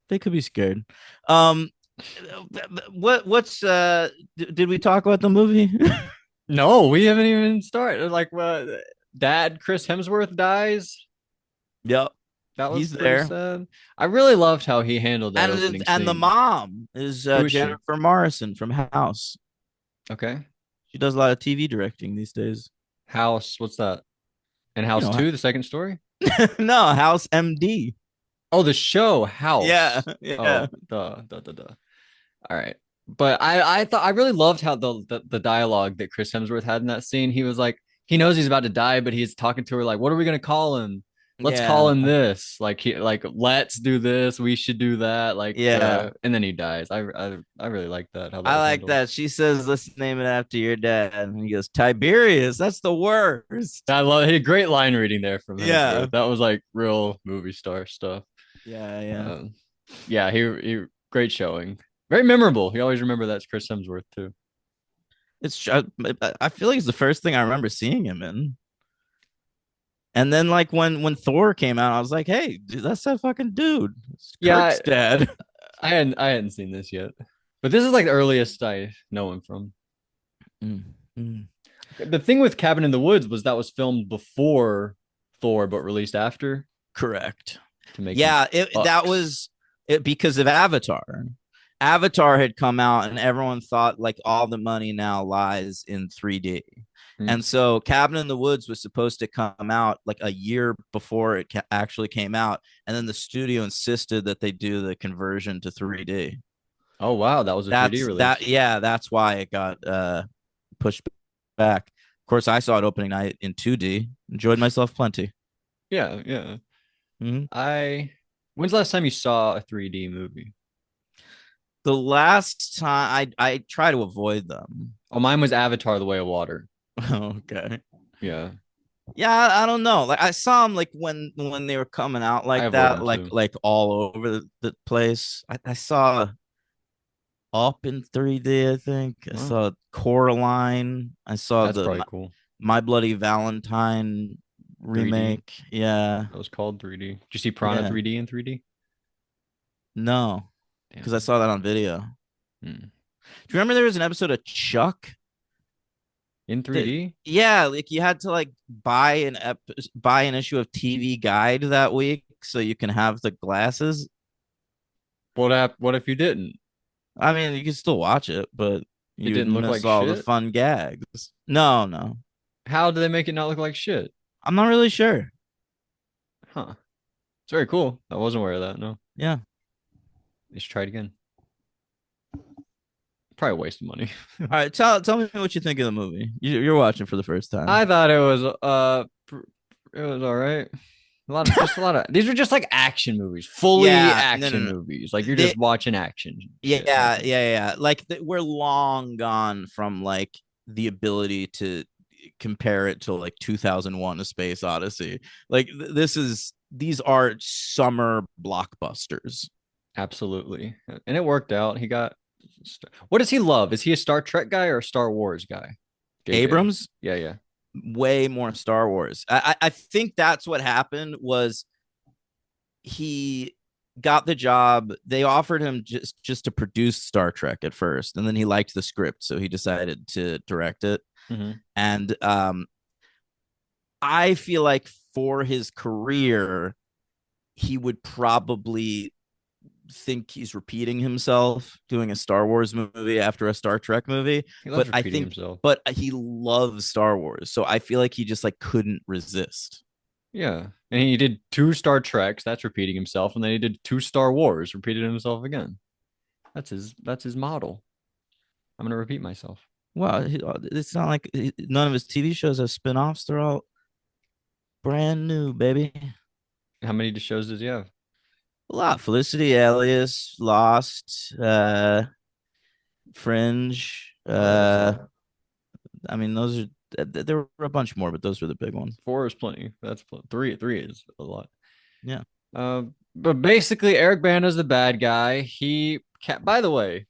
they could be scared. Um, what's did we talk about the movie? No, we haven't even started. Like, what? Dad, Chris Hemsworth dies. Yep, That was he's pretty there. sad. I really loved how he handled that And opening and the scene. mom is Who is she? Jennifer Morrison from House. Okay. She does a lot of TV directing these days. House, what's that? And You House know, 2, the second story? no, House MD. Oh, the show Yeah, House. yeah, Oh, duh. All right. But I thought I really loved how the dialogue that Chris Hemsworth had in that scene. He was like, he knows he's about to die, but he's talking to her like, what are we gonna call him? Let's call yeah, him this. Like he like let's do this. We should do that. Like yeah. and then he dies. I really like that how that I was like handled. that. She says, "Let's name it after your dad," and he goes, "Tiberius." That's the worst. I love he great line reading there from Yeah, Hemsworth. That was like real movie star stuff. yeah. Um, yeah, he great showing. Very memorable. You always remember that's Chris Hemsworth too. It's I feel like it's the first thing I remember seeing him in. And then like when Thor came out, I was like, hey, dude, that's that fucking dude. It's Yeah, Kirk's dad. I hadn't seen this yet, but this is like the earliest I know him from. Mm, mm. The thing with Cabin in the Woods was that was filmed before Thor, but released after Correct. to make Yeah, that bucks. was it because of Avatar. Avatar had come out and everyone thought like all the money now lies in 3D. Mm. And so Cabin in the Woods was supposed to come out like a year before it actually came out. And then the studio insisted that they do the conversion to 3D. Oh wow, that was a 3D That's that. release. Yeah, that's why it got pushed back. Of course, I saw it opening night in 2D. Enjoyed myself plenty. Yeah, yeah. Mhm. I When's the last time you saw a 3D movie? The last time I try to avoid them. Oh, mine was Avatar: The Way of Water. Okay. Yeah, Yeah, I don't know. Like I saw them like when they were coming out I like avoid that, them too. like all over the place. I saw Up in 3D, I think. I Oh, saw Coraline. I saw that's the probably cool. My Bloody Valentine 3D. remake. Yeah. That was called 3D. Did you see Piranha Yeah. 3D in 3D? No, because I Damn. saw that on video. Hmm. Do you remember there was an episode of Chuck In that 3D? yeah, like you had to like buy an issue of TV Guide that week so you can have the glasses. What if you didn't? I mean, you can still watch it, but It you'd didn't look miss like all the shit. fun gags. No, no. How do they make it not look like shit? I'm not really sure. Huh. It's very cool. I wasn't aware of that. No. Yeah. You should try it again. Probably a waste of money. All right, tell me what you think of the movie. You're watching for the first time. I thought it was all right. A lot of these were just like action movies, fully Yeah, no, no, action no. movies. Like you're They, just watching action yeah, shit yeah, happen. yeah. Like we're long gone from like the ability to compare it to like 2001: A Space Odyssey. Like these are summer blockbusters. Absolutely. And it worked out. What does he love? Is he a Star Trek guy or a Star Wars guy? JJ. Abrams, Yeah, yeah. way more Star Wars. I think that's what happened was he got the job. They offered him just to produce Star Trek at first, and then he liked the script, so he decided to direct it. Hmm. And I feel like for his career, he would probably think he's repeating himself doing a Star Wars movie after a Star Trek movie. He But loves I repeating think, himself. but he loves Star Wars, so I feel like he just like couldn't resist. Yeah. And he did two Star Treks, that's repeating himself, and then he did two Star Wars, repeated himself again. That's his model. I'm gonna repeat myself. Well, it's not like none of his TV shows have spin-offs. They're all brand new, baby. How many shows does he have? A lot. Felicity Elias, Lost, Fringe. Oh, that's a lot. I mean, those are there were a bunch more, but those were the big ones. Four is plenty. Three is a lot. Yeah. But basically, Eric Bana's the bad guy. By the way,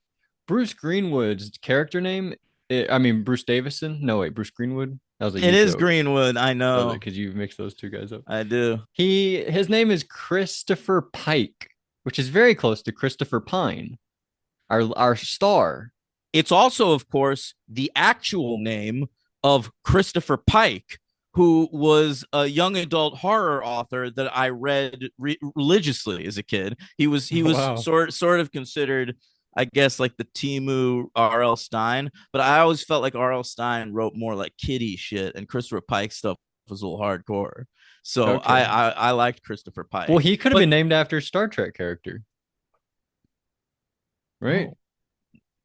Bruce Greenwood's character name, I mean, Bruce Davison. No, wait, Bruce Greenwood. That was a It you is joke. Greenwood. I Was it? know. Because you mixed those two guys up. I do. His name is Christopher Pike, which is very close to Christopher Pine, our star. It's also, of course, the actual name of Christopher Pike, who was a young adult horror author that I read religiously as a kid. He was Wow. sort of considered, I guess, like the Timu R.L. Stein, but I always felt like R.L. Stein wrote more like kiddie shit, and Christopher Pike stuff was a little hardcore. So Okay. I liked Christopher Well, Pike, he could have but been named after a Star Trek character, right?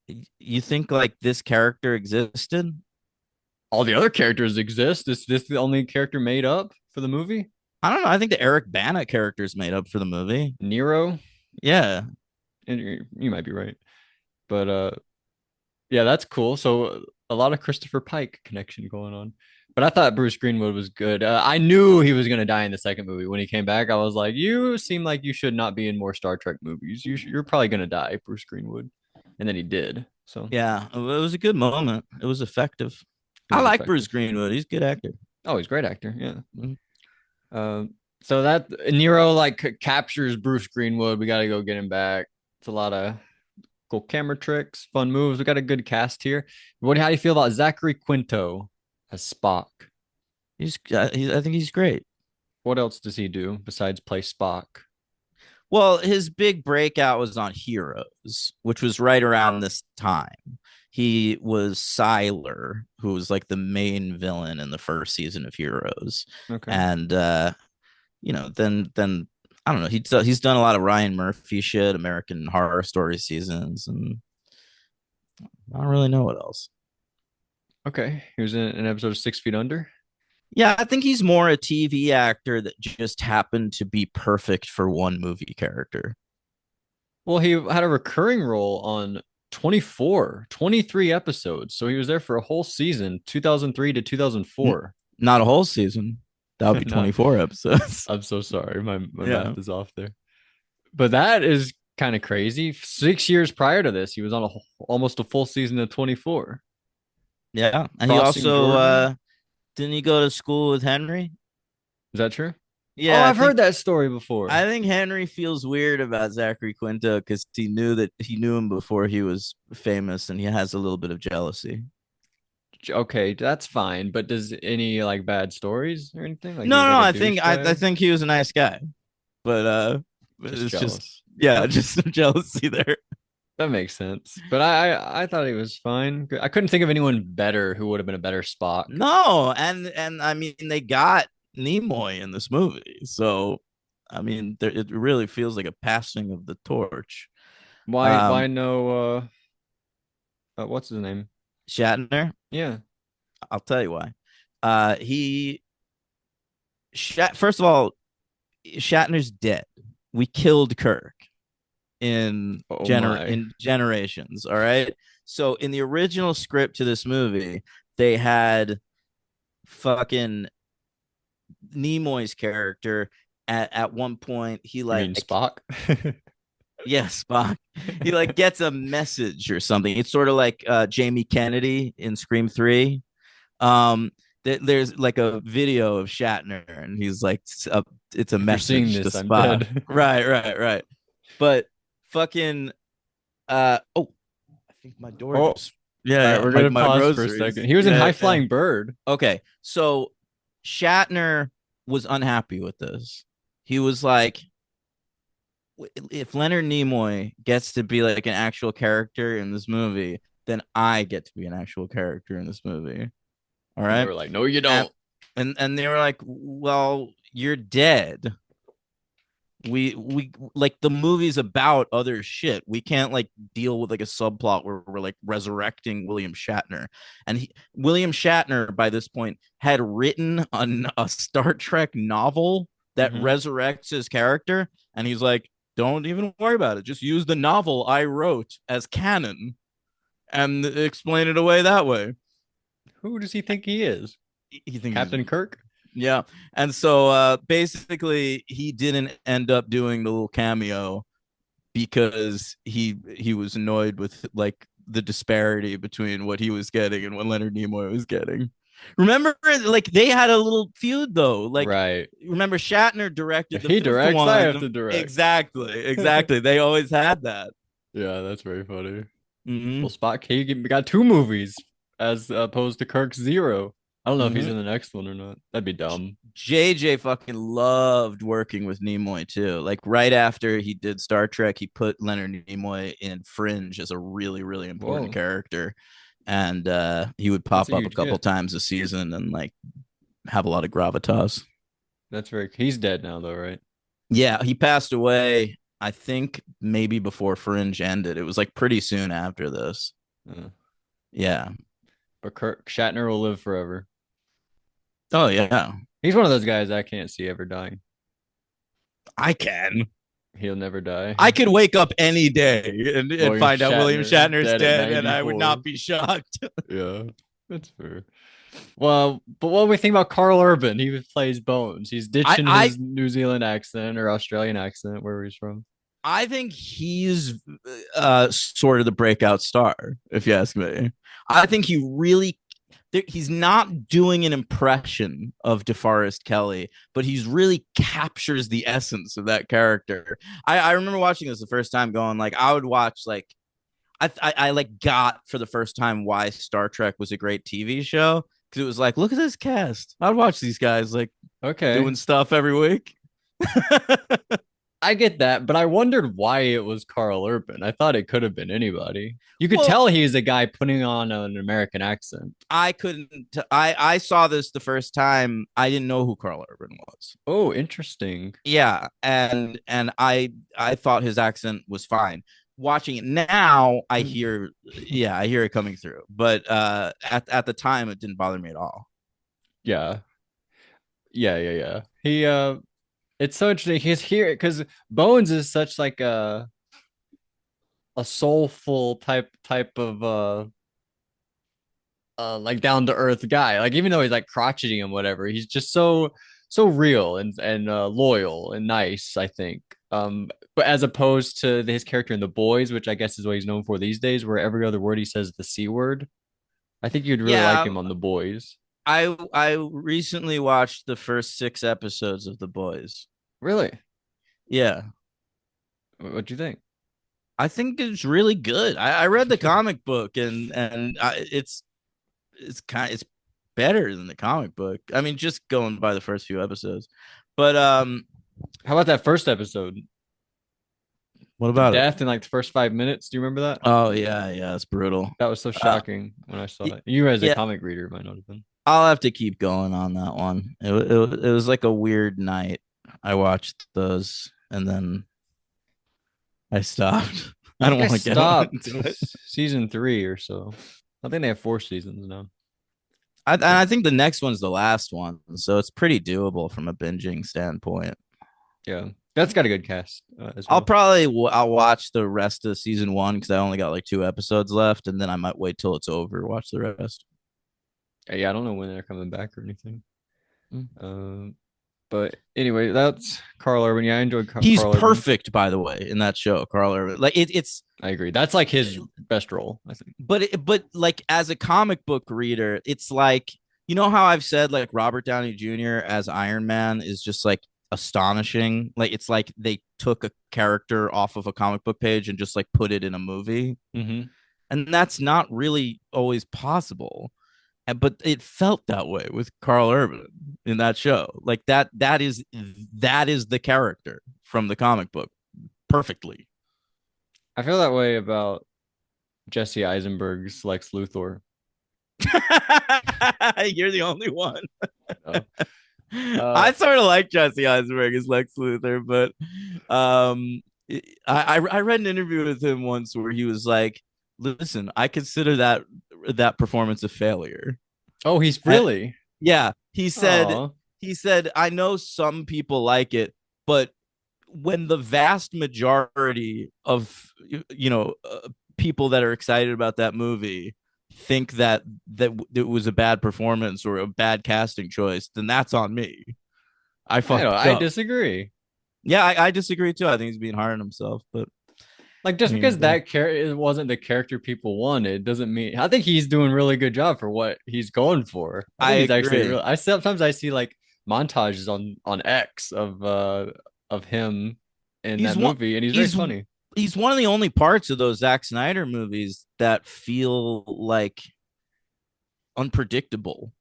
oh, you think like this character existed? All the other characters exist. Is this the only character made up for the movie? I don't know. I think the Eric Bana character is made up for the movie. Nero? Yeah. And you might be right. But yeah, that's cool. So a lot of Christopher Pike connection going on. But I thought Bruce Greenwood was good. I knew he was going to die in the second movie. When he came back, I was like, you seem like you should not be in more Star Trek movies. You're probably going to die, Bruce Greenwood. And then he did. So Yeah, it was a good moment. It was effective. it I was like Bruce effective. Greenwood. He's a good actor. Oh, he's a great actor. Yeah. Mhm. So that Nero like captures Bruce Greenwood. We got to go get him back. It's a lot of cool camera tricks, fun moves. We got a good cast here. How do you feel about Zachary Quinto as Spock? I think he's great. What else does he do besides play Spock? Well, his big breakout was on Heroes, which was right around this time. He was Siler, who was like the main villain in the first season of Heroes, Okay. and then I don't know. He's done a lot of Ryan Murphy shit, American Horror Story seasons, and I don't really know what else. Okay. He was in an episode of 6 Feet Under. Yeah, I think he's more a TV actor that just happened to be perfect for one movie character. Well, he had a recurring role on 23 episodes. So he was there for a whole season, 2003 to N- 2004. Not a whole season. That would be Not, 24 episodes. I'm so sorry. My Yeah. math is off there. But that is kind of crazy. 6 years prior to this, he was on almost a full season of 24. Yeah. And he Crossing also Jordan. didn't he go to school with Henry? Is that true? Oh, Yeah, I've heard that story before. I think Henry feels weird about Zachary Quinto because he knew him before he was famous and he has a little bit of jealousy. Okay, that's fine. But does any like bad stories or anything? Like he No, was no, like a I douchebag? think he was a nice guy, but Just it's just jealous. yeah, just some jealousy there. That makes sense. But I thought he was fine. I couldn't think of anyone better who would have been a better Spock. No, and I mean they got Nimoy in this movie, so I mean it really feels like a passing of the torch. Why Um, no what's his name? Shatner, Yeah. I'll tell you why. He first of all, Shatner's dead. We killed Kirk Oh my. in generations. All right. So in the original script to this movie, they had fucking Nimoy's character at one point he You mean like Spock? yes, Spock. He like gets a message or something. It's sort of like Jamie Kennedy in Scream 3. Um there's like a video of Shatner and he's like it's a If you're seeing message to this, I'm Spock. dead. Right. But fucking oh, I think my door Oh, all just right, we're my gonna pause for a groceries. second. He was in High Yeah. Flying Bird. Okay. So Shatner was unhappy with this. He was like, if Leonard Nimoy gets to be like an actual character in this movie, then I get to be an actual character in this movie. All And they right. were like, no, you And don't. and they were like, well, you're dead. We like the movie's about other shit. We can't like deal with like a subplot where we're like resurrecting William Shatner. And William Shatner by this point had written a Star Trek novel that Mm-hmm. resurrects his character and he's like, don't even worry about it. Just use the novel I wrote as canon and explain it away that way. Who does he think he is? He thinks he's Captain Kirk? yeah. And so basically he didn't end up doing the little cameo because he was annoyed with like the disparity between what he was getting and what Leonard Nimoy was getting. Remember, like they had a little feud though. Like, Right. remember Shatner directed If the he fifth directs, I have one. to direct. Exactly. They always had that. Yeah, that's very funny. Well, Mm-hmm. Spock, he got two movies as opposed to Kirk's zero. I don't know if he's Mm-hmm. in the next one or not. That'd be dumb. JJ fucking loved working with Nimoy too. Like right after he did Star Trek, he put Leonard Nimoy in Fringe as a really, really important Whoa, character. And he would that's pop a up a huge couple get. times a season and like have a lot of gravitas. That's very. He's dead now, though, right? Yeah, he passed away, I think maybe before Fringe ended. It was like pretty soon after this. Uh, Yeah. but Kirk Shatner will live forever. Oh yeah. He's one of those guys I can't see ever dying. I can. He'll never die. I could wake up any day and William find out William Shatner Shatner's dead at dead and I would 94. not be shocked. Yeah, that's fair. Well, but what do we think about Carl Urban? He plays Bones. He's ditching I his New Zealand accent or Australian accent, where he's from. I think he's sort of the breakout star, if you ask me. I think he's not doing an impression of DeForest Kelly, but he's really captures the essence of that character. I remember watching this the first time, going like, I would watch like I like got for the first time why Star Trek was a great TV show because it was like, look at this cast. I'd watch these guys like Okay. doing stuff every week. I get that, but I wondered why it was Carl Urban. I thought it could have been anybody. You could Well, tell he's a guy putting on an American accent. I couldn't. I saw this the first time. I didn't know who Carl Urban was. Oh, interesting. Yeah, and I thought his accent was fine. Watching it now, I hear yeah, I hear it coming through. But at the time, it didn't bother me at all. Yeah. Yeah. It's so interesting. He's here because Bones is such like a soulful type of like down to earth guy. Like even though he's like crotchety and whatever, he's just so real and loyal and nice, I think. But as opposed to his character in The Boys, which I guess is what he's known for these days, where every other word he says the C word. I think you'd really like Yeah, him on The Boys. I recently watched the first 6 episodes of The Boys. Really? Yeah, What'd you think? I think it's really good. I read the comic book it's better than the comic book. I mean, just going by the first few episodes. But How about that first episode? what The about it? death in like the first 5 minutes. Do you remember that? Oh yeah, it's brutal. That was so Uh, shocking when I saw it. You as a yeah, comic reader might not have been. I'll have to keep going on that one. It was like a weird night. I watched those and then I stopped. I I don't think I want to get on stopped into it. season 3 or so. I think they have 4 seasons now. I think the next one's the last one, so it's pretty doable from a binging standpoint. Yeah, that's got a good cast as I'll well. probably I'll watch the rest of season one because I only got like 2 episodes left, and then I might wait till it's over, watch the rest. Yeah, I don't know when they're coming back or anything. Mm. Um, but anyway, that's Carl Urban. Yeah, I enjoyed He's Carl Urban. perfect, by the way, in that show, Carl Urban. Like it's, I agree. That's like his best role, I think. but like as a comic book reader, it's like you know how I've said like Robert Downey Jr. as Iron Man is just like astonishing. Like it's like they took a character off of a comic book page and just like put it in a movie, Mm-hmm. and that's not really always possible. But it felt that way with Carl Urban in that show. Like that is the character from the comic book perfectly. I feel that way about Jesse Eisenberg's Lex Luthor. You're the only one. Uh, I sort of like Jesse Eisenberg as Lex Luthor, but um, I read an interview with him once where he was like, "Listen, I consider that performance a failure." oh, he's And, really. yeah, Oh, he said, "I know some people like it, but when the vast majority of people that are excited about that movie think that it was a bad performance or a bad casting choice, then that's on me. I I don't. fucked I up." disagree. Yeah, I disagree too. I think he's being hard on himself, but Like just because that character wasn't the character people wanted doesn't mean I think he's doing really good job for what he's going for. I I think he's actually agree. real. I sometimes I see like montages on X of him in He's that one. movie, and he's very He's funny. he's one of the only parts of those Zack Snyder movies that feel like unpredictable.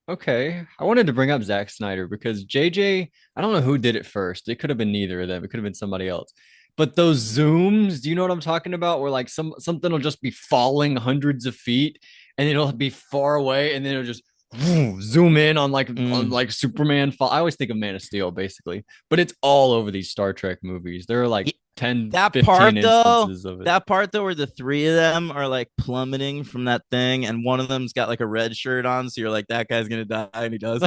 Okay, I wanted to bring up Zack Snyder because JJ, I don't know who did it first. It could have been neither of them. It could have been somebody else. But those zooms, do you know what I'm talking about? Where like something will just be falling hundreds of feet, and it'll be far away, and then it'll just zoom in on Mm. like Superman fall. I always think of Man of Steel, basically, but it's all over these Star Trek movies. There are like 10, That 15 part though, instances of it. that part though, where the three of them are like plummeting from that thing, and one of them's got like a red shirt on, so you're like, that guy's gonna die, and he does.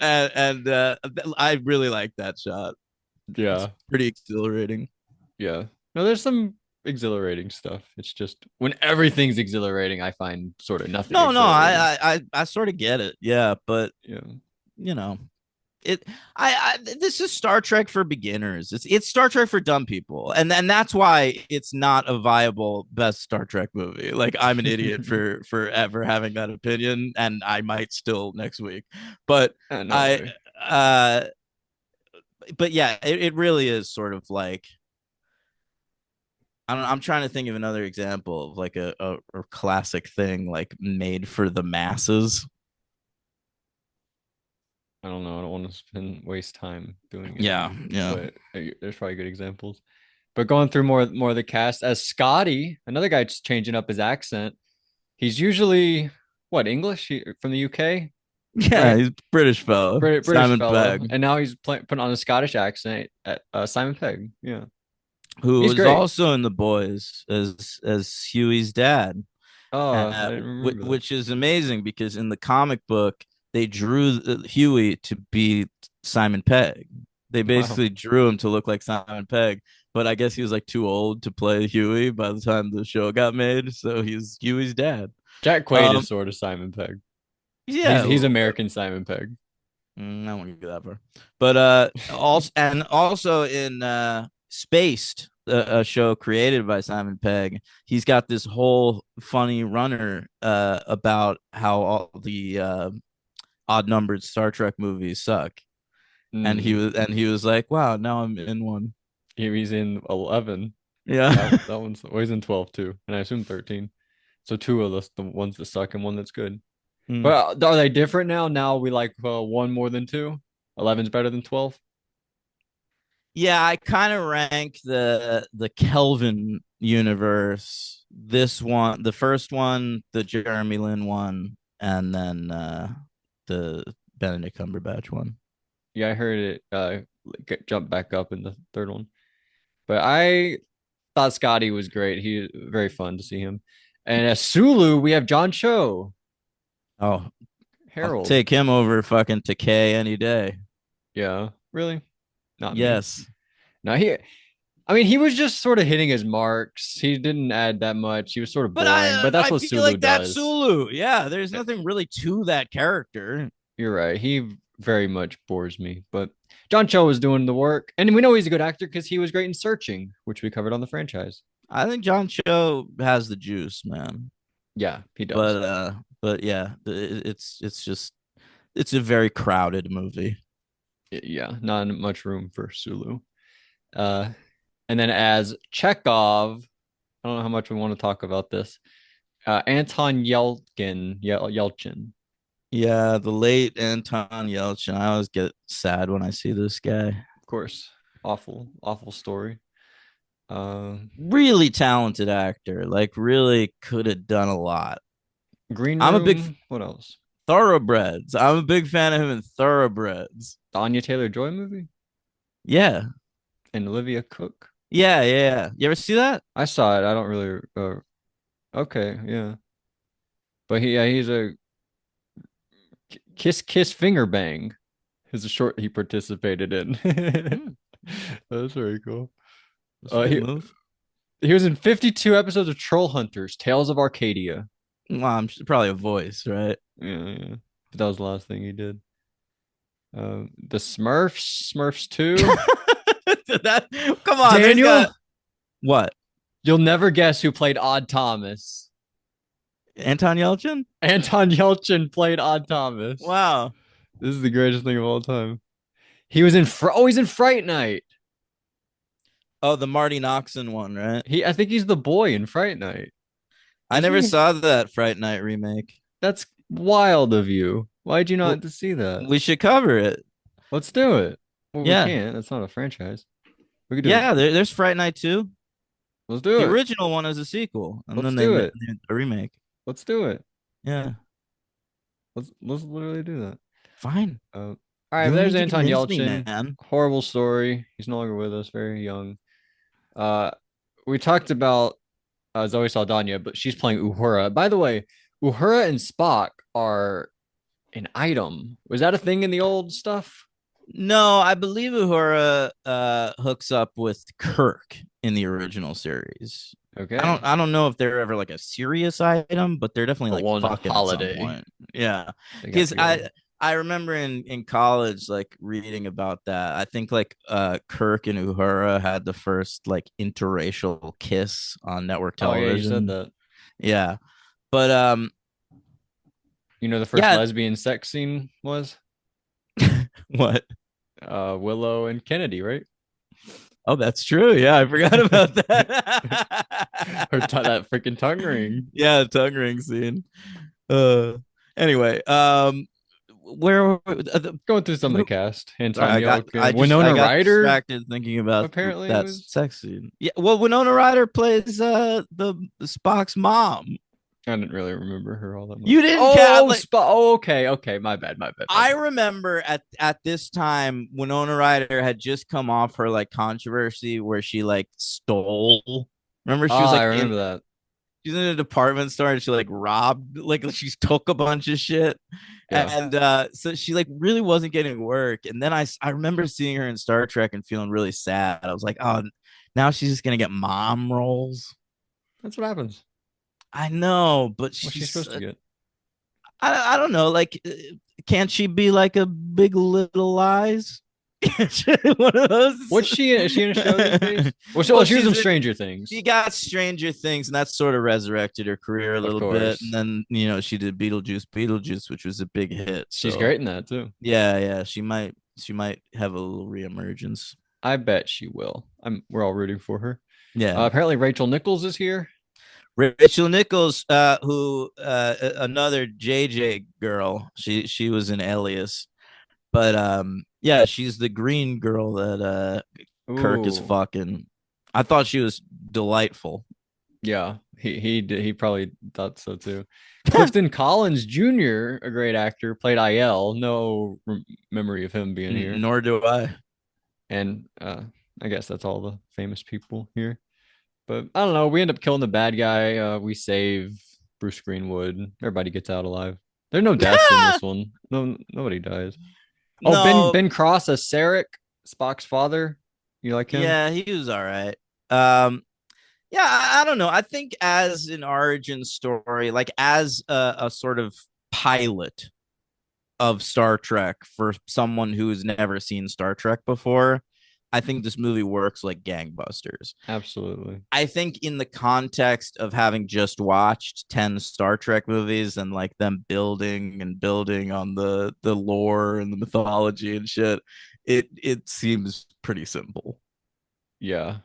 And I really like that shot. It's Yeah. pretty exhilarating. Yeah. No, there's some exhilarating stuff. It's just when everything's exhilarating, I find sort of nothing No, exhilarating. I sort of get it. Yeah, but Yeah. you know, it I this is Star Trek for beginners. It's Star Trek for dumb people, and that's why it's not a viable best Star Trek movie. Like I'm an idiot for ever having that opinion, and I might still next week. But No I way. uh but yeah, it really is sort of like I don't, I'm trying to think of another example of like a classic thing like made for the masses. I don't know. I don't want to waste time doing it, Yeah, yeah. but there's probably good examples. But going through more of the cast as Scotty, another guy just changing up his accent. He's usually what English from the UK, Yeah, right? he's a British fellow. British Simon fellow, Pegg, and now he's putting on a Scottish accent at Simon Pegg. Yeah, who he's was great. also in The Boys as Huey's dad, Oh, I didn't remember that. which is amazing because in the comic book they drew Huey to be Simon Pegg. They Wow, basically drew him to look like Simon Pegg, but I guess he was like too old to play Huey by the time the show got made, so he's Huey's dad. Jack Quaid Um, is sort of Simon Pegg. yeah, a He's little bit. American Simon Pegg. I won't go that far. But also in Spaced, a show created by Simon Pegg, he's got this whole funny runner about how all the odd numbered Star Trek movies suck. Mm. And he was like, "Wow, now I'm in one." He's in 11. Yeah. That one's well, he's in 12 too, and I assume 13. So two of the ones that suck and one that's good. Mm. But are they different now? Now we like one more than two. 11's better than 12. Yeah, I kind of rank the Kelvin universe. This one, the first one, the Jeremy Lin one, and then the Benedict Cumberbatch one. Yeah, I heard it jump back up in the third one. But I thought Scotty was great. He was very fun to see him. And as Sulu, we have John Cho, Oh, I'll Harold. take him over fucking Takei any day. Yeah, really? Not me. Yes. No, I mean, he was just sort of hitting his marks. He didn't add that much. He was sort of But boring, but that's I what feel Sulu like that's does. Sulu. Yeah, there's nothing really to that character. You're right. He very much bores me, but John Cho was doing the work, and we know he's a good actor because he was great in Searching, which we covered on the franchise. I think John Cho has the juice, man. Yeah, he does. But yeah, it's just it's a very crowded movie. Yeah, not much room for Sulu. Uh, and then as Chekhov, I don't know how much we want to talk about this. Anton Yelchin. Yeah, the late Anton Yelchin. I always get sad when I see this guy. Of course, awful story. Um, Really talented actor. Like really could have done a lot. Green I'm a big Room. What else? Thoroughbreds. I'm a big fan of him in Thoroughbreds. The Anya Taylor-Joy movie Yeah. and Olivia Cook. Yeah. You ever see that? I saw it. I don't really. Okay, yeah, but he's a Kiss Finger Bang. Is a short he participated in. Hmm, That's very cool. that's a Uh, good he move. he was in 52 episodes of Troll Hunters: Tales of Arcadia. Well, I'm probably a voice, right? Yeah. But that was the last thing he did. The Smurfs 2. That come on, there's Daniel, got what? you'll never guess who played Odd Thomas. Anton Yelchin? Anton Yelchin played Odd Thomas. Wow. This is the greatest thing of all time. He was in he's in Fright Night. Oh, the Marty Noxon one, right? I think he's the boy in Fright Night. I Isn't never he? saw that Fright Night remake. That's wild of you. Why'd you Well, not to see that? we should cover it. Let's do it. Well, we Yeah. can't. That's not a franchise. We could do it. Yeah, there's Fright Night 2. Let's do The it. original one is a sequel, and Let's then they do made it. a remake. Let's do it. Yeah. Let's literally do that. Fine. All right, You don't there's need to Anton convince me, Yelchin. man. Horrible story. He's no longer with us. Very young. Uh, we talked about Zoe Saldana, but she's playing Uhura. By the way, Uhura and Spock are an item. Was that a thing in the old stuff? No, I believe Uhura hooks up with Kirk in the original series. Okay. I don't know if they're ever like a serious item, but they're definitely But like one fucking at some holiday. point. Yeah. They got Because together. I remember in college like reading about that. I think like Kirk and Uhura had the first like interracial kiss on network Oh yeah, you said television. that. Yeah. But You know the first yeah, lesbian sex scene was what? Willow and Kennedy, right? Oh, that's true. Yeah, I forgot about Her that. that freaking tongue ring. Yeah, tongue ring scene. Uh anyway, where Going through some of the who, cast. I Anton got Yelkin, I Winona got Ryder distracted thinking about apparently that was. sex scene. Yeah, well, Winona Ryder plays the Spock's mom. I didn't really remember her all that much. You didn't cat Oh, like Oh, okay, okay. My bad, my bad, my I bad. remember at this time Winona Ryder had just come off her like controversy where she like stole. Remember she was Ah, I like in remember that. she's in a department store and she like robbed like she took a bunch of shit. Yeah. And so she like really wasn't getting work. And then I remember seeing her in Star Trek and feeling really sad. I was like, oh, now she's just gonna get mom roles. That's what happens. I know, but What's she she's supposed to get? I don't know. Like, can't she be like a Big Little Lies? One of those. What's she in? Is she in a show these days? Well, Well, she was in she's Stranger Things. she got Stranger Things, and that sort of resurrected her career a Of little bit. And course. then she did Beetlejuice, which was a big hit. She's So great in that too. yeah, yeah, she might have a little reemergence. I bet she will. We're all rooting for her. Yeah. Apparently Rachel Nichols is here. Rachel Nichols, who another JJ girl, she was in Alias, but yeah, she's the green girl that Kirk is Ooh. fucking. I thought she was delightful. Yeah. He probably thought so too. Clifton Collins Jr., a great actor, played IL. No memory of him being here. Nor do I. And I guess that's all the famous people here. But I don't know. We end up killing the bad guy. We save Bruce Greenwood. Everybody gets out alive. There's no deaths in this one. No, nobody dies. Oh, No, Ben Cross as Sarek, Spock's father. You like him? yeah, he was all right. Um, yeah, I don't know. I think as an origin story, like as a sort of pilot of Star Trek for someone who has never seen Star Trek before, I think this movie works like gangbusters. Absolutely. I think in the context of having just watched 10 Star Trek movies and like them building and building on the lore and the mythology and shit, it seems pretty simple. Yeah.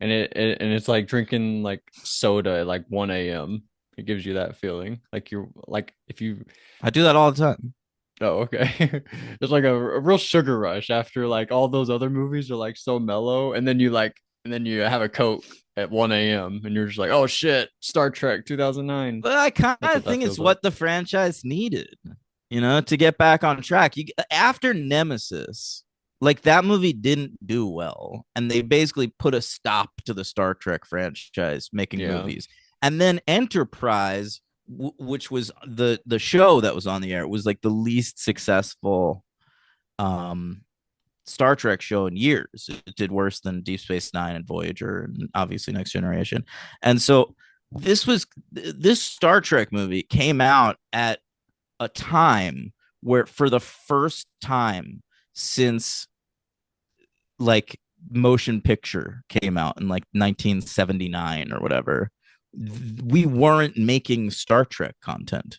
And it's like drinking like soda at like 1 a.m. It gives you that feeling. Like you're like if you I do that all the time. oh okay. It's like a real sugar rush after like all those other movies are like so mellow and then you have a Coke at 1 a.m. and you're just like, oh shit, Star Trek 2009. But I kind That's of what that think it's feels like. what the franchise needed, to get back on track. After Nemesis, like that movie didn't do well, and they basically put a stop to the Star Trek franchise making Yeah. movies. And then Enterprise, which was the show that was on the air, was like the least successful um Star Trek show in years. It did worse than Deep Space Nine and Voyager, and obviously Next Generation. And so this Star Trek movie came out at a time where, for the first time since like motion picture came out in like 1979 or whatever, we weren't making Star Trek content.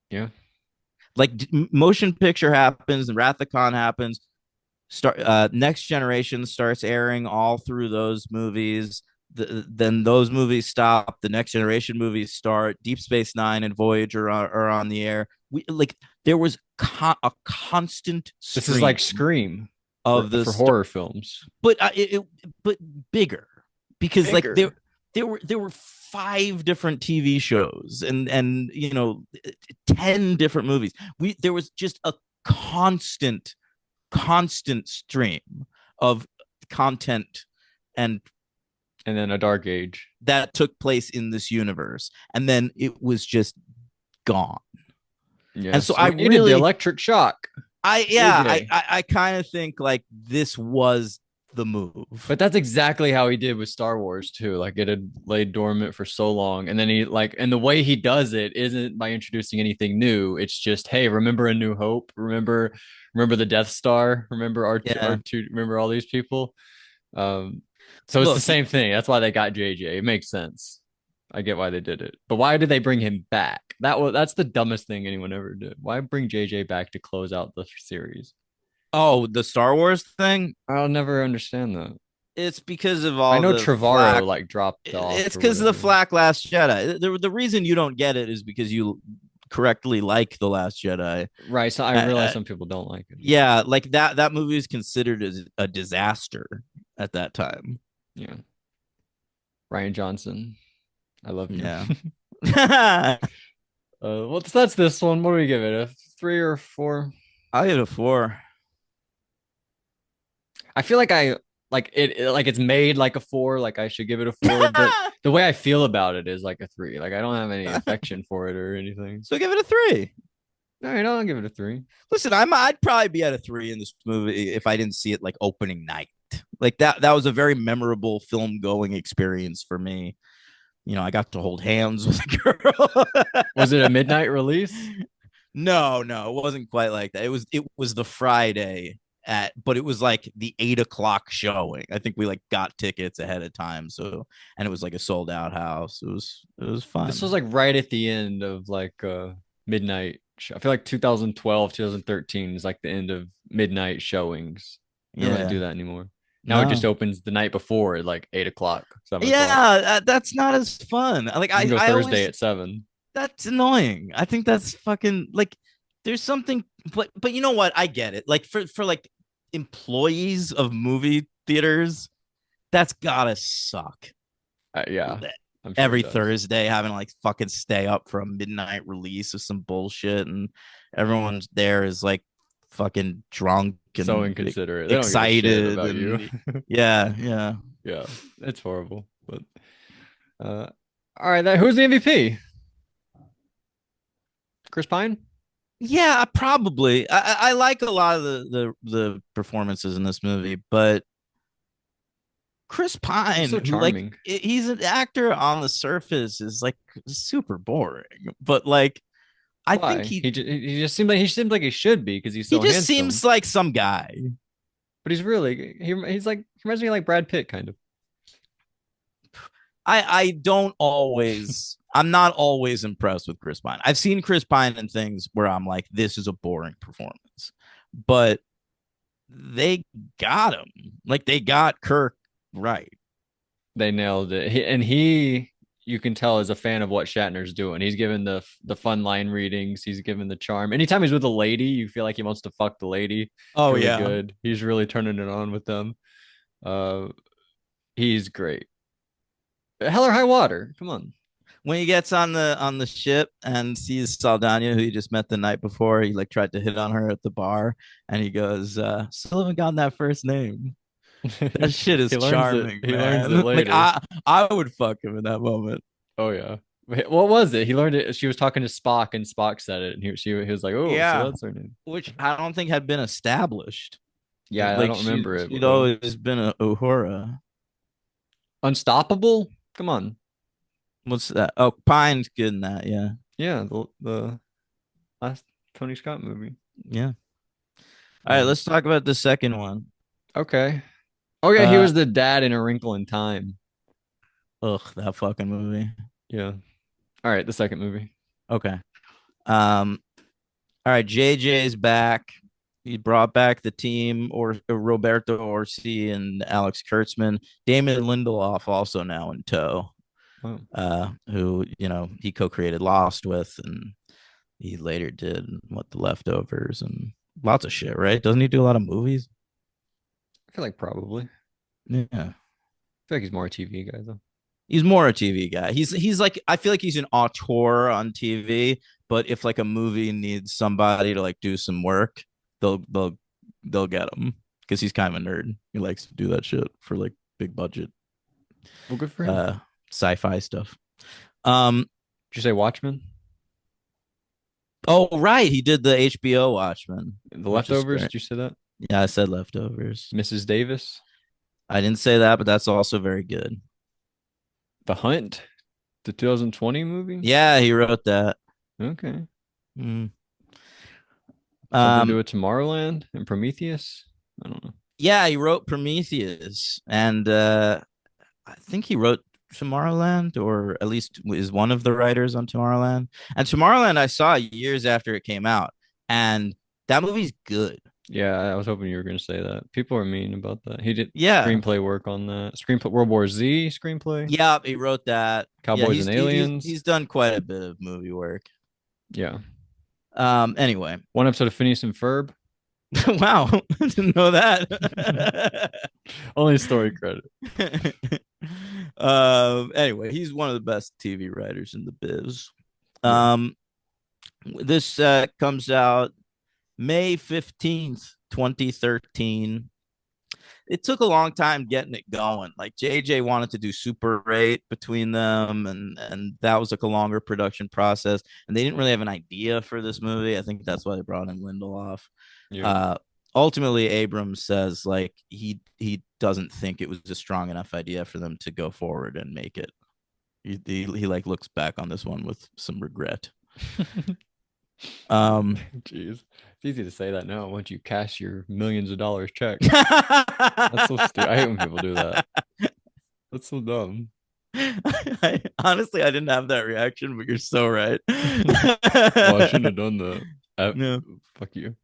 Yeah. Like motion picture happens, and Wrath of Khan happens, Next Generation starts airing all through those movies. Then those movies stop. The Next Generation movies start. Deep Space Nine and Voyager are on the air. We like there was a constant This is like stream Scream of for this, horror films. but but bigger, because like Bigger. there were five different TV shows and 10 different movies. There was just a constant stream of content and And then a dark age. that took place in this universe, and then it was just gone. And so Yes. I We needed the really electric shock. I yeah AJ. I kind of think like this was the move. But that's exactly how he did with Star Wars too. Like it had laid dormant for so long, and then he like, and the way he does it isn't by introducing anything new. It's just, hey, remember A New Hope? Remember the Death Star? Remember Yeah. R2? Remember all these people? Um, so it's the Look, same thing. That's why they got JJ. It makes sense. I get why they did it. But why did they bring him back? That's the dumbest thing anyone ever did. Why bring JJ back to close out the series? oh, the Star Wars thing. I'll never understand that. It's because of I all know the Trevorrow flack. like dropped off It's or because of the whatever. flack Last Jedi. The reason you don't get it is because you correctly like the Last Jedi. Right. So I realize Uh, some people don't like it. yeah, like that movie is considered as a disaster at that time. Yeah. Ryan Johnson. I love you. Yeah. I'll Well, that's this one. What do we give it? A 3 or 4? get a 4. I feel like I like it's made like a 4, like I should give it a 4, but the way I feel about it is like a 3. Like I don't have any affection for it or anything. So give it a 3. All right, I'll give it a 3. Listen, I'd probably be at a 3 in this movie if I didn't see it like opening night. Like that was a very memorable film going experience for me. You know, I got to hold hands with a girl. Was it a midnight release? No, it wasn't quite like that. It was the Friday but it was like the 8 o'clock showing. I think we like got tickets ahead of time, so and it was like a sold out house. It was This was fun. like right at the end of like midnight. I feel like 2012, 2013 is like the end of midnight showings. They don't really do Yeah, that anymore. Now it just no, opens the night before at like 8 o'clock, 7 o'clock. yeah, that's not as fun. Like You can go I Thursday always at 7. that's annoying. I think that's fucking like there's something, but you know what? I get it. Like for like employees of movie theaters, that's gotta suck. Yeah, I'm sure it Every does. Thursday having to like fucking stay up for a midnight release of some bullshit, and everyone's there is like fucking drunk So and inconsiderate. They don't give a shit excited about you. and yeah, yeah. Yeah, it's horrible. But uh, all right, who's the MVP? Chris Pine? Yeah, probably. I like a lot of the performances in this movie, but Chris He's Pine, so who like charming. he's an actor on the surface, is like super boring. But like I think Why? He seems like he should be because he's he so just handsome. seems like some guy. But he's like he reminds me of like Brad Pitt kind of. I don't always I'm not always impressed with Chris Pine. I've seen Chris Pine in things where I'm like, this is a boring performance. But they got him. Like they got Kirk right. They nailed it. He you can tell is a fan of what Shatner's doing. He's given the fun line readings. He's given the charm. Anytime he's with a lady, you feel like he wants to fuck the lady. It's Oh really yeah. good. He's really turning it on with them. Uh, he's great. Hell or high water. Come on. When he gets on the ship and sees Saldana, who he just met the night before, he like tried to hit on her at the bar, and he goes, "Still haven't gotten that first name." That shit is He learns it. charming, He learns it man. Like later. I would fuck him in that moment. Oh yeah. Wait, what was it? He learned it. She was talking to Spock, and Spock said it, and he was like, "Oh, so Yeah, that's her name." which I don't think had been established. Yeah, I Like don't remember it, she'd though. always been a Uhura. Unstoppable. Come on. What's that? Oh, Pine's good in that. Yeah, Yeah, the last Tony Scott movie. yeah. All right, Uh, let's talk about the second one. okay. Oh yeah, he Uh, was the dad in A Wrinkle in Time. ugh, that fucking movie. Yeah. All right, the second movie. Okay. All right, JJ's back. He brought back the team, or Roberto Orsi and Alex Kurtzman. Damon Lindelof also now in tow. Wow. Who he co-created Lost with, and he later did what The Leftovers and lots of shit. Right? Doesn't he do a lot of movies? I feel like probably. I Yeah. feel like he's more a TV guy though. He's more a TV guy. He's like I feel like he's an auteur on TV, but if like a movie needs somebody to like do some work, they'll get him because he's kind of a nerd. He likes to do that shit for like big budget Well, good for him. uh sci-fi stuff. Um Did you say Watchmen? oh right, he did the HBO Watchmen, The which is Leftovers? great. Did you say that? Yeah, I said Leftovers. Mrs. Davis? I didn't say that, but that's also very good. The Hunt, the 2020 movie. Yeah, he wrote that. Okay. Mm. Something to do Um, with Tomorrowland and Prometheus. I don't know. yeah, he wrote Prometheus, and I think he wrote Tomorrowland, or at least is one of the writers on Tomorrowland. And Tomorrowland, I saw years after it came out, and that movie's good. Yeah, I was hoping you were going to say that. People are mean about that. He did Yeah, screenplay work on that. Screenplay World War Z screenplay. yeah, he wrote that. Yeah, Cowboys and he's Aliens. done quite a bit of movie work. Yeah. Anyway, One episode of Phineas and Ferb. wow, I didn't know that. Only story credit. Anyway, he's one of the best TV writers in the biz. Yeah. Um, this comes out May 15th, 2013. It took a long time getting it going. Like JJ wanted to do Super 8 between them, and that was like a longer production process. And they didn't really have an idea for this movie. I think that's why they brought in Lindelof. Yeah. Uh, Ultimately, Abrams says like he doesn't think it was a strong enough idea for them to go forward and make it. He like looks back on this one with some regret. Um, Jeez. It's easy to say that now once you cash your millions of dollars check. That's so stupid. I hate when people do that. That's so dumb. Honestly, I didn't have that reaction, but you're so right. Oh, I shouldn't have done that. No. Fuck you.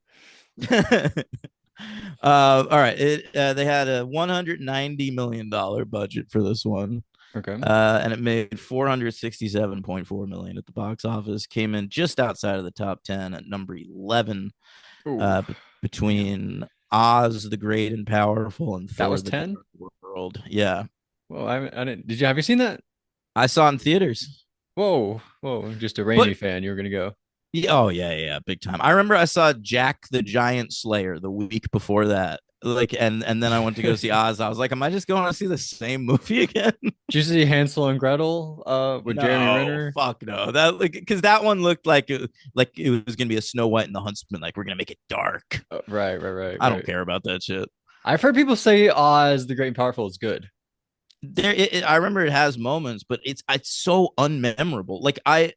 All right. They had a $190 million budget for this one. Okay. And it made 467.4 million at the box office. Came in just outside of the top 10 at number 11, Ooh, between Oz the Great and Powerful and that Thor was the 10? Dark World. Yeah, Well, I didn't. Have you seen that? I saw it in theaters. Whoa, whoa, just a But Raimi fan. You were gonna go. yeah, oh yeah, big time. I remember I saw Jack the Giant Slayer the week before that. Like, and then I went to go see Oz. I was like, am I just going to see the same movie again? Did you see Hansel and Gretel with Jeremy No, Renner? fuck no. That like because that one looked like it was gonna be a Snow White and the Huntsman. Like we're gonna make it dark. Right, right, right, I don't right. care about that shit. I've heard people say Oz the Great and Powerful is good. I remember it has moments, but it's so unmemorable. Like I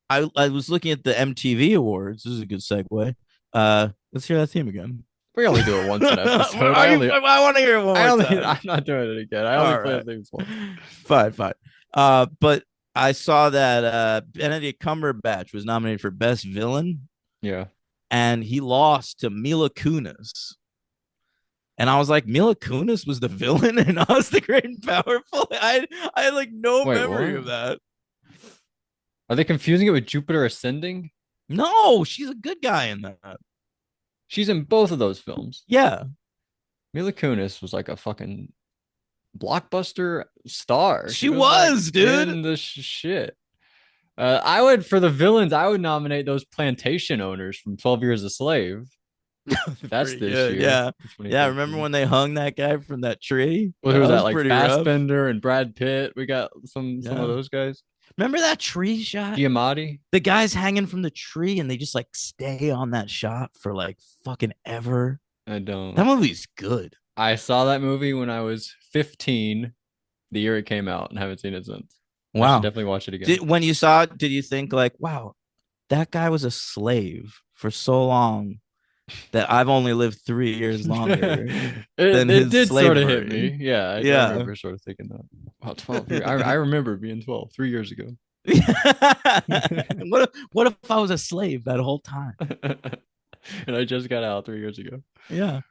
was looking at the MTV Awards. This is a good segue. Let's hear that theme again. We only do it once an episode. I want to hear it one more time. I'm not doing it again. I only All play right. the things once. Fine, fine. But I saw that Benedict Cumberbatch was nominated for Best Villain, Yeah. and he lost to Mila Kunis. And I was like, Mila Kunis was the villain in Oz the Great and Powerful. I had like no Wait, memory what? of that. Are they confusing it with Jupiter Ascending? No, she's a good guy in that. She's in both of those films. Yeah. Mila Kunis was like a fucking blockbuster star. She like was, dude. in the shit. I would for the villains. I would nominate those plantation owners from 12 Years a Slave. That's Pretty this good. year. Yeah. Yeah. Remember 2013. when they hung that guy from that tree? Well, That who was that? was Like pretty rough. Fassbender and Brad Pitt. We got some Yeah. of those guys. Remember that tree shot? Giamatti. The guy's hanging from the tree and they just like stay on that shot for like fucking ever. I don't. That movie's good. I saw that movie when I was 15, the year it came out, and haven't seen it since. I should Wow. definitely watch it again. When you saw it, did you think like, wow, that guy was a slave for so long that I've only lived 3 years longer than it his did sort of slavery? hit me. Yeah, I Yeah. remember sort of thinking that. Wow, 12 years. I remember being 12 3 years ago. What if I was a slave that whole time? And I just got out 3 years ago. Yeah.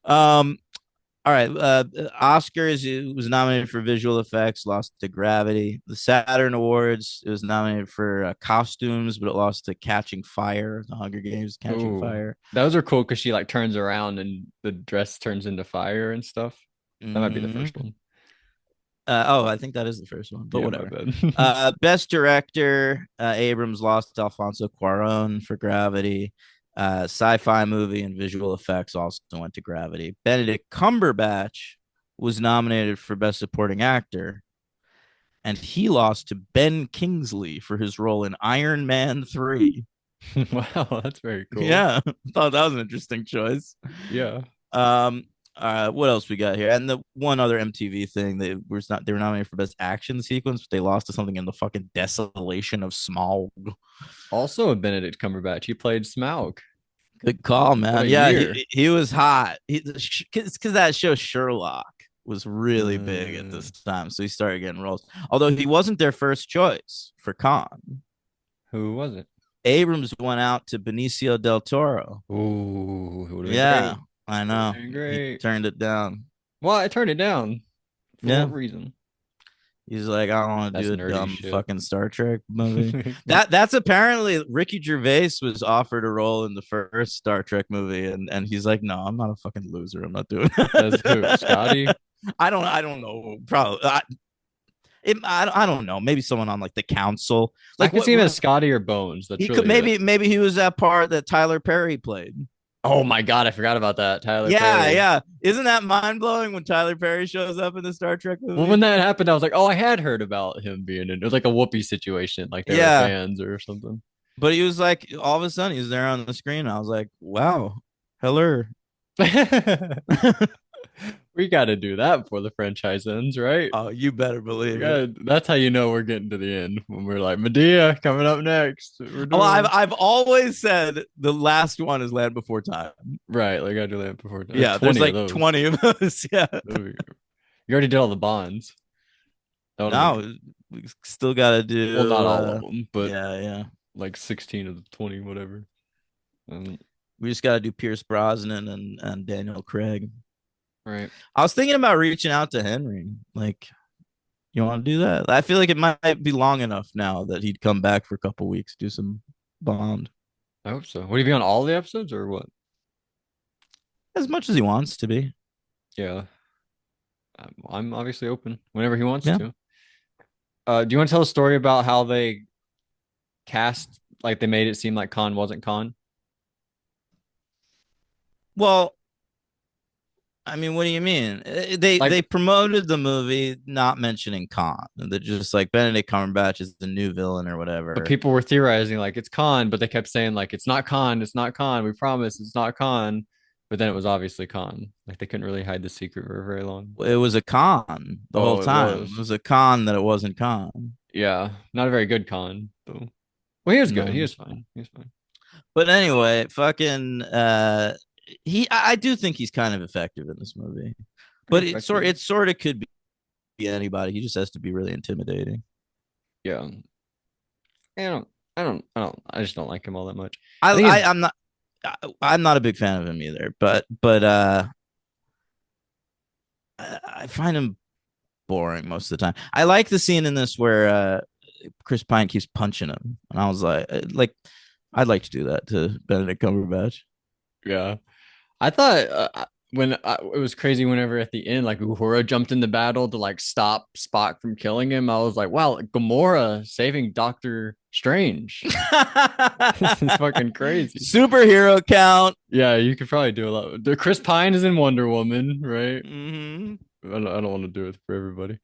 All right. Oscars, it was nominated for visual effects, lost to Gravity. The Saturn Awards, it was nominated for costumes, but it lost to Catching Fire. The Hunger Games, Catching Ooh. Fire. Those are cool because she like turns around and the dress turns into fire and stuff. That might be the first one. I think that is the first one, but Yeah, whatever. Best director, Abrams lost to Alfonso Cuarón for Gravity. Sci-fi movie and visual effects also went to Gravity. Benedict Cumberbatch was nominated for Best Supporting Actor, and he lost to Ben Kingsley for his role in Iron Man 3. Wow, that's very cool. Yeah, I thought that was an interesting choice. Yeah. What else we got here? And the one other MTV thing, they were nominated for best action sequence, but they lost to something in the fucking desolation of Smaug. Also, a Benedict Cumberbatch. He played Smaug. Good call, What man. a Yeah, year. he was hot. Because that show Sherlock was really big at Uh, this time, so he started getting roles. Although he wasn't their first choice for Khan. who was it? Abrams went out to Benicio del Toro. Ooh, it would have been Yeah, great. I Would have know. been He great. turned it down. Well, I turned it down. For Yeah. what reason? He's like, I don't want to That's do a nerdy dumb shit. fucking Star Trek movie. That's apparently Ricky Gervais was offered a role in the first Star Trek movie, and he's like, no, I'm not a fucking loser. I'm not doing As who? that. Scotty? I don't know. Probably I don't know. Maybe someone on like the council. I Like could what, see him as what Scotty or Bones. That's he could really it. maybe he was that part that Tyler Perry played. Oh my God, I forgot about that. Tyler Yeah, Perry. yeah. Isn't that mind blowing when Tyler Perry shows up in the Star Trek Well, when movie? that happened, I was like, oh, I had heard about him being in it. It was like a Whoopi situation, like they were Yeah. fans or something. But he was like, all of a sudden, he was there on the screen. I was like, wow, hello. We got to do that before the franchise ends, right? Oh, you better believe it. That's how you know we're getting to the end when we're like Medea coming up next. We're Well, I've doing I've always said the last one is Land Before Time. right. Like I do that before. There's Yeah, there's 20 of like those. 20 of those. Yeah. You already did all the bonds. That would have been No, we still got to well, not do. all of them, but Yeah, yeah. like 16 of the 20, whatever. Um, We just got to do Pierce Brosnan and Daniel Craig. right. I was thinking about reaching out to Henry. Like, you want to do that? I feel like it might be long enough now that he'd come back for a couple weeks, do some Bond I hope so. Would he be on all the episodes or what? as much as he wants to be. Yeah. I'm obviously open whenever he wants Yeah. to. Do you want to tell a story about how they cast, like they made it seem like Khan wasn't Khan? Well, I mean, what do you mean? They Like, promoted the movie not mentioning Khan. They're just like Benedict Cumberbatch is the new villain or but whatever. people were theorizing like it's Khan, but they kept saying like it's not Khan, it's not Khan. We promise it's not Khan. But then it was obviously Khan. Like they couldn't really hide the secret for very long. It was a con the whole Oh, it time. It was. was a con that it wasn't Khan. Yeah, not a very good Khan though. Well, he was good. He No. was fine. He was fine. But anyway, fucking I do think he's kind of effective in this movie. But Pretty it effective. sort of could be anybody. He just has to be really intimidating. Yeah. I just don't like him all that much. I, I think I he's I'm not I'm not a big fan of him either, but I find him boring most of the time. I like the scene in this where Chris Pine keeps punching him, and I was like I'd like to do that to Benedict Cumberbatch. yeah. I thought when it was crazy whenever at the end, like Uhura jumped in the battle to like stop Spock from killing him. I was like, wow, Gamora saving Doctor Strange. This is fucking crazy. Superhero count. Yeah, you could probably do a lot. The Chris Pine is in Wonder Woman, right? Mm-hmm. I don't want to do it for everybody.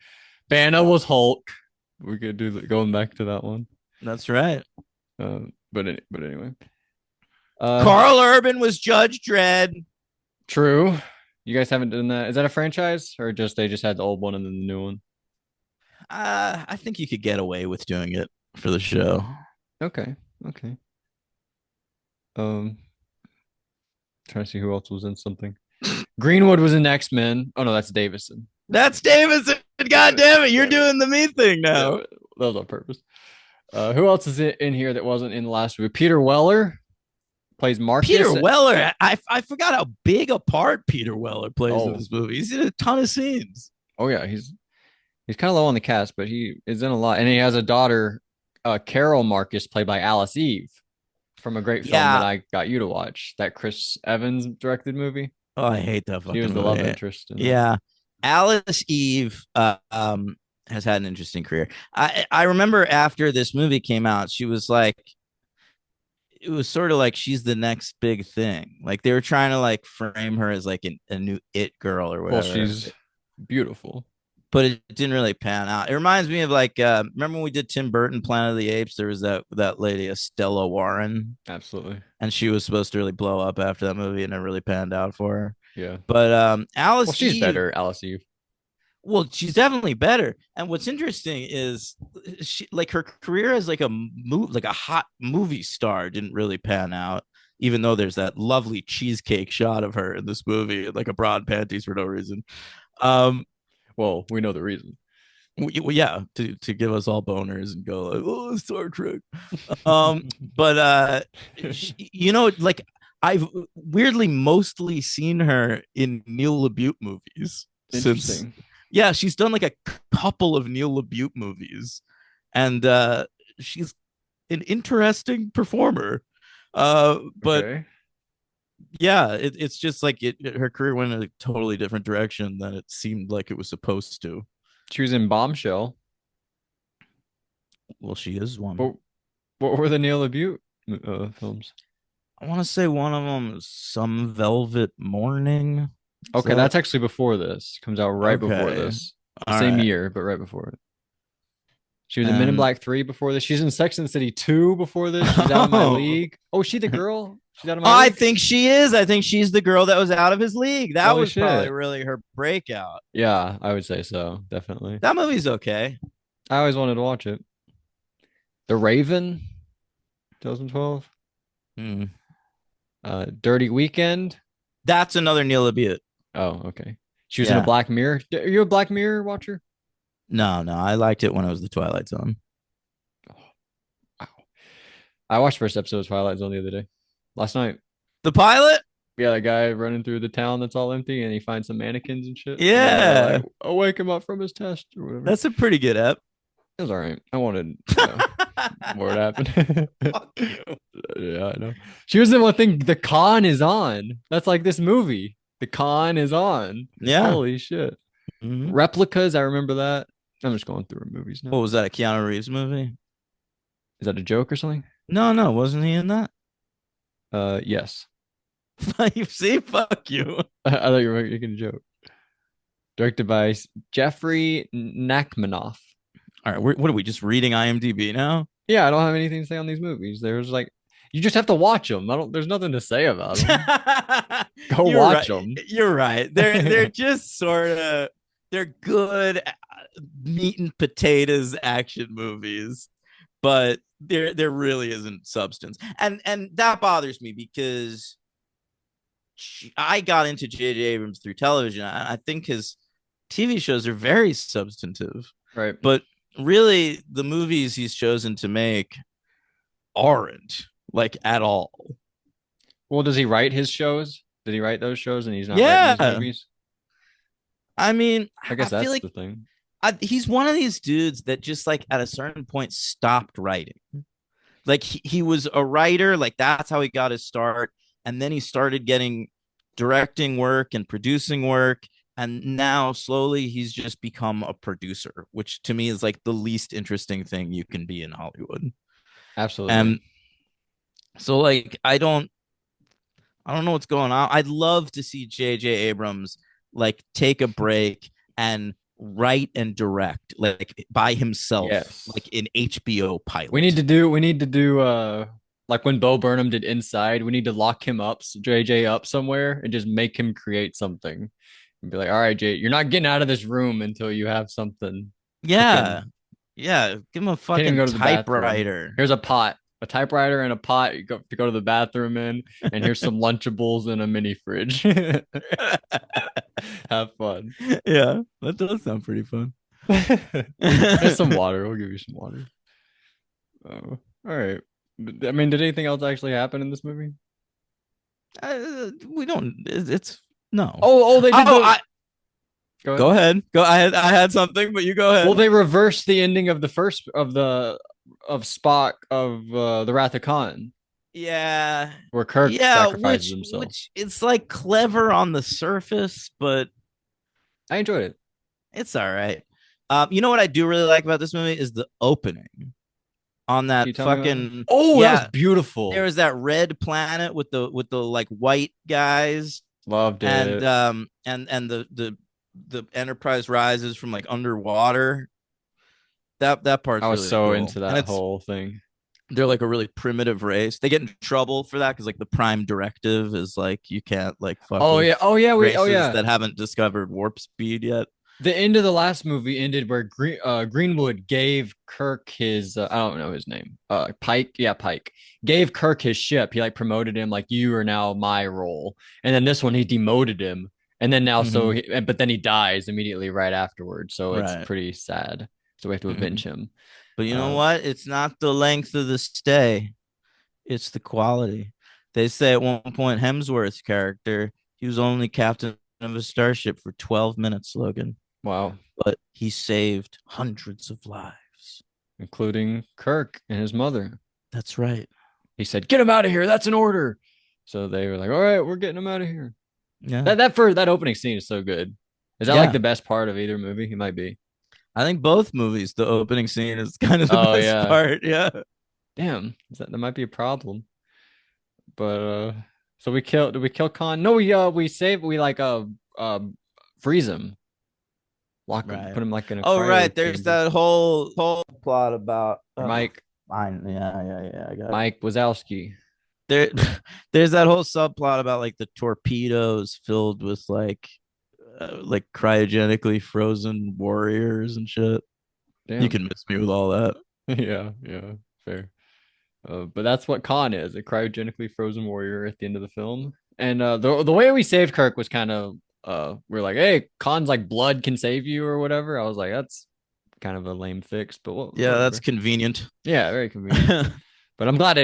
Banner was Hulk. We could do going back to that one. That's right. But anyway. Carl Urban was Judge Dredd. True. You guys haven't done that. Is that a franchise or just they just had the old one and then the new one? I think you could get away with doing it for the show. Okay. Okay. Um, trying to see who else was in something. Greenwood was in X-Men. Oh no, that's Davison. That's Davidson. God damn it, you're doing the me thing now. Yeah, that was on purpose. Who else is in here that wasn't in the last movie? Peter Weller plays Marcus. Peter Weller. I forgot how big a part Peter Weller plays in Oh. this movie. He's in a ton of scenes. Oh yeah, he's kind of low on the cast, but he is in a lot, and he has a daughter, Carol Marcus, played by Alice Eve, from a great film that Yeah. I got you to watch, that Chris Evans directed movie. Oh, I hate that She was fucking the love movie. interest in that. Yeah. Alice Eve has had an interesting career. I remember after this movie came out, she was like it was sort of like she's the next big thing. Like they were trying to like frame her as like a new it girl or Well, whatever. she's beautiful. But it didn't really pan out. It reminds me of like remember when we did Tim Burton Planet of the Apes? There was that lady Estella Warren, Absolutely. and she was supposed to really blow up after that movie, and it really panned out for her. Yeah. But Well, Alice she's Eve, better, Alice Eve. well, she's definitely better. And what's interesting is she like her career as like a move like a hot movie star didn't really pan out, even though there's that lovely cheesecake shot of her in this movie, like a broad panties for no reason. Um, Well, we know the reason. well, yeah, to give us all boners and go like, oh, Star Trek. But like I've weirdly mostly seen her in Neil LaBute movies since. Interesting. Yeah, she's done like a couple of Neil LaBute movies, and she's an interesting performer. But Okay. yeah, it's just like her career went in a totally different direction than it seemed like it was supposed to. She was in Bombshell. Well, she is one. What what were the Neil LaBute films? I want to say one of them is Some Velvet Morning. Is Okay, that that's actually before this. Comes out right before okay? this. The All same right. year, but right before it. She was in Men in And Black 3 before this. She's in Sex and the City 2 before this. She's out of my oh, league. Oh, is she the girl? She's out of my I league? think she is. I think she's the girl that was out of his league. That Holy was probably shit. really her breakout. Yeah, I would say so. Definitely. That movie's okay. I always wanted to watch it. The Raven, 2012. Hmm. Dirty Weekend. That's another Neil LaBute. Oh, okay. She was in a Yeah. Black Mirror. Are you a Black Mirror watcher? No, no, I liked it when it was the Twilight Zone. Oh, wow. I watched first episode of Twilight Zone the other day. Last night. The pilot? Yeah, the guy running through the town that's all empty and he finds some mannequins and shit. And then they're Yeah. like, "Oh, wake him up from his test or whatever." That's a pretty good ep. It was all right. I wanted more to happen. Fuck you. Yeah, I know. She was the one thing. The con is on. That's like this movie. The con is on. Yeah. Holy shit. Mhm. Replicas. I remember that. I'm just going through movies What now. was that? A Keanu Reeves movie? Is that a joke or something? No, no, wasn't he in that? Yes. You see, fuck you. I thought you were making a joke. Directed by Jeffrey Nachmanoff. All right, what are we just reading IMDb now? Yeah, I don't have anything to say on these movies. There's like, you just have to watch them. I don't. There's nothing to say about them. Go You're watch right. them. You're right. They're just sort of they're good meat and potatoes action movies, but there really isn't substance, and that bothers me because I got into J.J. Abrams through television. I think his TV shows are very substantive, Right. but really the movies he's chosen to make aren't like at all. Well, does he write his shows? Did he write those shows and he's not writing his Yeah. movies? I mean, I I guess feel that's like the thing. he's one of these dudes that just like at a certain point stopped writing. Like he was a writer, like that's how he got his start. And then he started getting directing work and producing work. And now slowly he's just become a producer, which to me is like the least interesting thing you can be in Hollywood. Absolutely. And so like I don't know what's going on. I'd love to see J.J. Abrams like take a break and write and direct like by himself, Yes. like an HBO pilot. We need to do like when Bo Burnham did Inside, we need to lock him up, JJ up somewhere and just make him create something. And be like, all right, Jay, you're not getting out of this room until you have something Yeah. cooking. Yeah. Give him a Can't even fucking go to the bathroom. typewriter. Here's a pot, a typewriter and a pot you go to go to the bathroom in, and here's some Lunchables and a mini fridge. Have fun. Yeah. That does sound pretty fun. There's some water. We'll give you some water. Oh, all right. I mean, did anything else actually happen in this movie? We don't it's no. Oh, they did. Oh, Go ahead. go ahead. Go I had something, but you go ahead. Well, they reversed the ending of the first of Spock of the Wrath of Khan, Yeah. where Kirk Yeah, sacrifices himself. which it's like clever on the surface, but I enjoyed it. it's all right. You know what I do really like about this movie is the opening on Can that you tell me about it? fucking Oh, that yeah. was beautiful. There was that red planet with the like white guys Loved and it. and the Enterprise rises from like underwater. That part's I was really so cool. into And that it's whole thing. they're like a really primitive race. They get in trouble for that because like the prime directive is like you can't like fuck Oh with yeah, oh yeah, oh races yeah. that haven't discovered warp speed yet. The end of the last movie ended where Greenwood gave Kirk his I don't know his name. Pike, yeah, Pike. Gave Kirk his ship. He like promoted him like you are now my role. And then this one he demoted him. And then now Mm-hmm. but then he dies immediately right afterwards. So it's Right. pretty sad. So we have to Mm-hmm. avenge him. But you know Uh, what? It's not the length of the stay, it's the quality. They say at one point Hemsworth's character, he was only captain of a starship for 12 minutes, Logan, wow. but he saved hundreds of lives. Including Kirk and his mother. That's right. He said, "Get him out of here. That's an order." So they were like, "All right, we're getting him out of here." Yeah. That opening scene is so good. Is that like Yeah. the best part of either movie? It might be. I think both movies, the opening scene is kind of the Oh best yeah. part. Yeah. Damn. That might be a problem. But so we kill did we kill Khan? No, we save we like freeze him. Lock him, Right. put him like in a Oh, cryo right. There's chamber. that whole plot about Mike fine. Yeah. I got it. Mike Wazowski. There there's that whole subplot about like the torpedoes filled with like cryogenically frozen warriors and shit. You Damn. can miss me with all that. Yeah, yeah, fair. But that's what Khan is, a cryogenically frozen warrior at the end of the film. And the way we saved Kirk was kind of we're like, hey, Khan's like blood can save you or whatever. I was like, that's kind of a lame fix, but Yeah, that's whatever. convenient. Yeah, very convenient. But I'm glad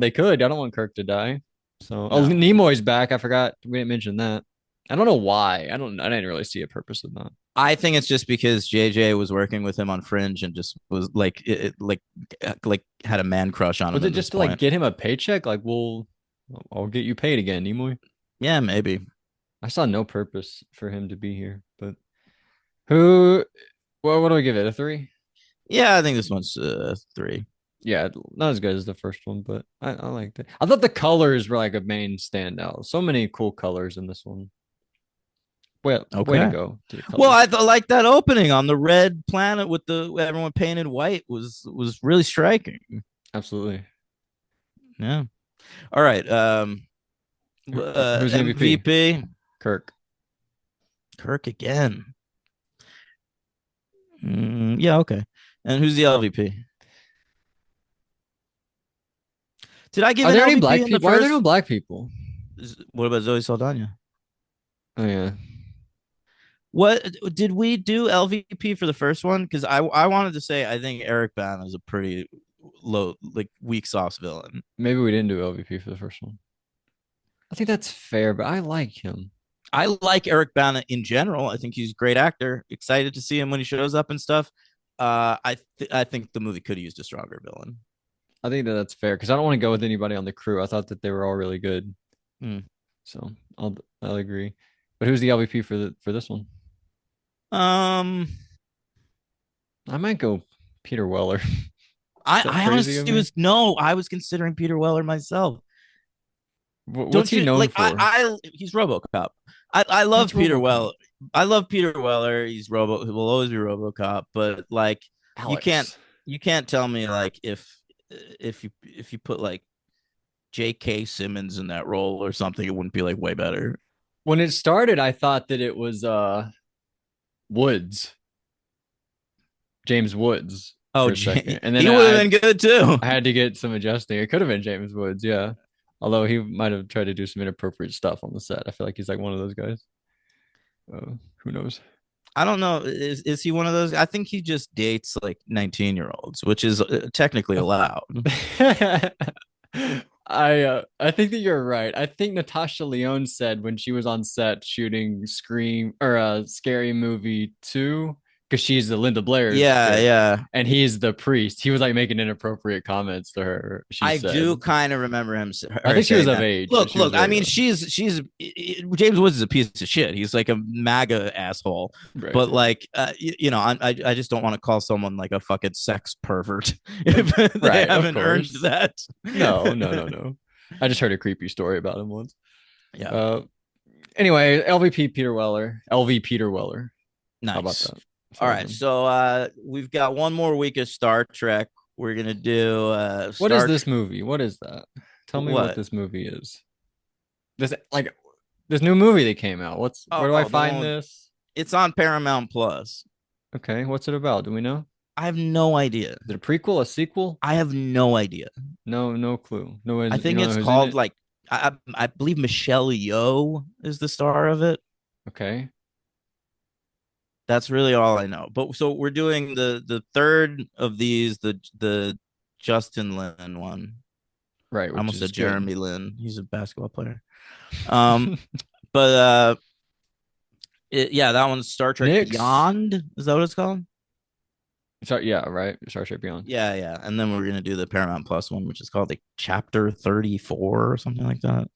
they could. I don't want Kirk to die. So oh, No. Nimoy's back. I forgot we didn't mention that. I don't know why. I didn't really see a purpose of that. I think it's just because JJ was working with him on Fringe and just was like like had a man crush on Was him it at just this to like point. get him a paycheck? Like, I'll get you paid again, Nimoy. Yeah, maybe. I saw no purpose for him to be here. But who? Well, what do we give it? A three? Yeah, I think this one's 3. Yeah, not as good as the first one, but I liked it. I thought the colors were like a main standout. So many cool colors in this one. Well, way to Okay. go to the Well, colors. like that opening on the red planet with the everyone painted white was really striking. Absolutely. Yeah. All right. Who's the MVP? MVP Kirk. Kirk again. Yeah. Okay. And who's the LVP? Did I give Are an there any LVP black in the people? Why are there first? no black people? What about Zoe Saldana? Oh yeah. What did we do LVP for the first one? Because I wanted to say I think Eric Bana is a pretty low like weak sauce villain. Maybe we didn't do LVP for the first one. I think that's fair, but I like him. I like Eric Bana in general. I think he's a great actor. Excited to see him when he shows up and stuff. I think the movie could have used a stronger villain. I think that that's fair because I don't want to go with anybody on the crew. I thought that they were all really good. Hmm. So I'll agree. But who's the LVP for this one? Um, I might go Peter Weller. Is that I crazy of honestly me? was no, I was considering Peter Weller myself. What's Don't he you known like? for? He's RoboCop. I That's love Peter RoboCop. Well. I love Peter Weller. He's Robo. He will always be RoboCop. But like, you can't Alex. you can't tell me like if you put like J.K. Simmons in that role or something, it wouldn't be like way better. When it started, I thought that it was Woods, James Woods Oh, for a second. And then he would have been good too. I had to get some adjusting. It could have been James Woods, yeah. Although he might have tried to do some inappropriate stuff on the set. I feel like he's like one of those guys. Who knows? I don't know. Is he one of those? I think he just dates like 19-year-olds, which is technically allowed. I think that you're right. I think Natasha Lyonne said when she was on set shooting Scream or Scary Movie 2, because she's the Linda Blair's Yeah, character, yeah. and he's the priest. He was like making inappropriate comments to her, she I do said. kind of remember I her think she was saying of that. age. Look, She was look. I very mean, young. she's James Woods is a piece of shit. He's like a MAGA asshole. Right. But like, you know, I just don't want to call someone like a fucking sex pervert if they Right, of haven't earned course. that. No. I just heard a creepy story about him once. Yeah, Uh anyway, LVP Peter Weller. LV Peter Weller. How about nice. that? All Well right, done. so we've got one more week of Star Trek. We're gonna do What is Star this Trek. movie? What is that? Tell me what What? this movie is. This like this new movie that came out. Where do I Oh, the find one. this? It's on Paramount Plus. Okay, what's it about? Do we know? I have no idea. Is it a prequel, a sequel? I have no idea. No, no clue. No, I you think don't know it's who's in called it? like I believe Michelle Yeoh is the star of it. Okay. That's really all I know. But so we're doing the third of these, the Justin Lin one. Right, I which almost is said good. Jeremy Lin. He's a basketball player. Um, but yeah, that one's Star Trek Knicks. Beyond. Is that what it's called? Sorry, yeah, right. Star Trek Beyond. Yeah, yeah. And then we're gonna do the Paramount Plus one, which is called like Chapter 34 or something like that.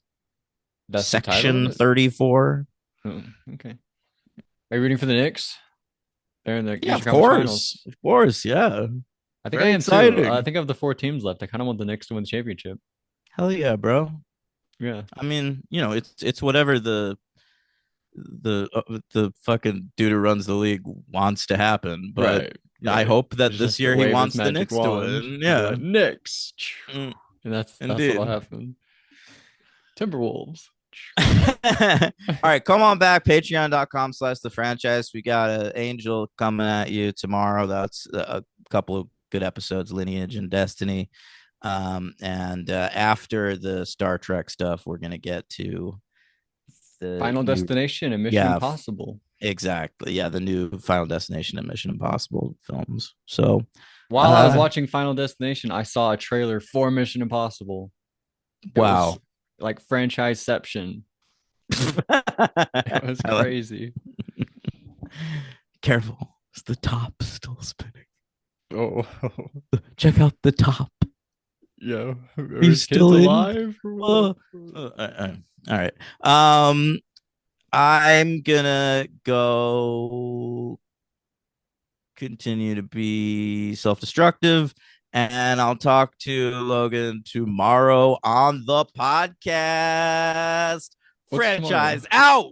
That's the title of Section it? 34. Oh, okay. Are you rooting for the Knicks? They're in the Yeah, Eastern of Conference course. Finals. Of course, yeah. I think I Very am too. I exciting. think of the four teams left. I kind of want the Knicks to win the championship. Hell yeah, bro. Yeah. I mean, it's whatever the fucking dude who runs the league wants to happen, but Right. I Right. hope that It's this just to year he wave his wants the magic Knicks to wand win. and be Yeah. like, Knicks. Mm, And that's what'll indeed. happen. Timberwolves. All right, come on back. Patreon.com/slash the franchise. We got an Angel coming at you tomorrow. That's a couple of good episodes, Lineage and Destiny. And after the Star Trek stuff, we're gonna get to the Final new, Destination and Mission yeah, Impossible. exactly, yeah, the new Final Destination and Mission Impossible films. So, While I was watching Final Destination, I saw a trailer for Mission Impossible. It was wow. like franchiseception. It was I like- crazy. Careful, is the top still spinning? Oh, Check out the top. yeah. Are He's his kids still in. alive? All right. I'm gonna go continue to be self-destructive, and I'll talk to Logan tomorrow on the podcast. What's tomorrow? Franchise out.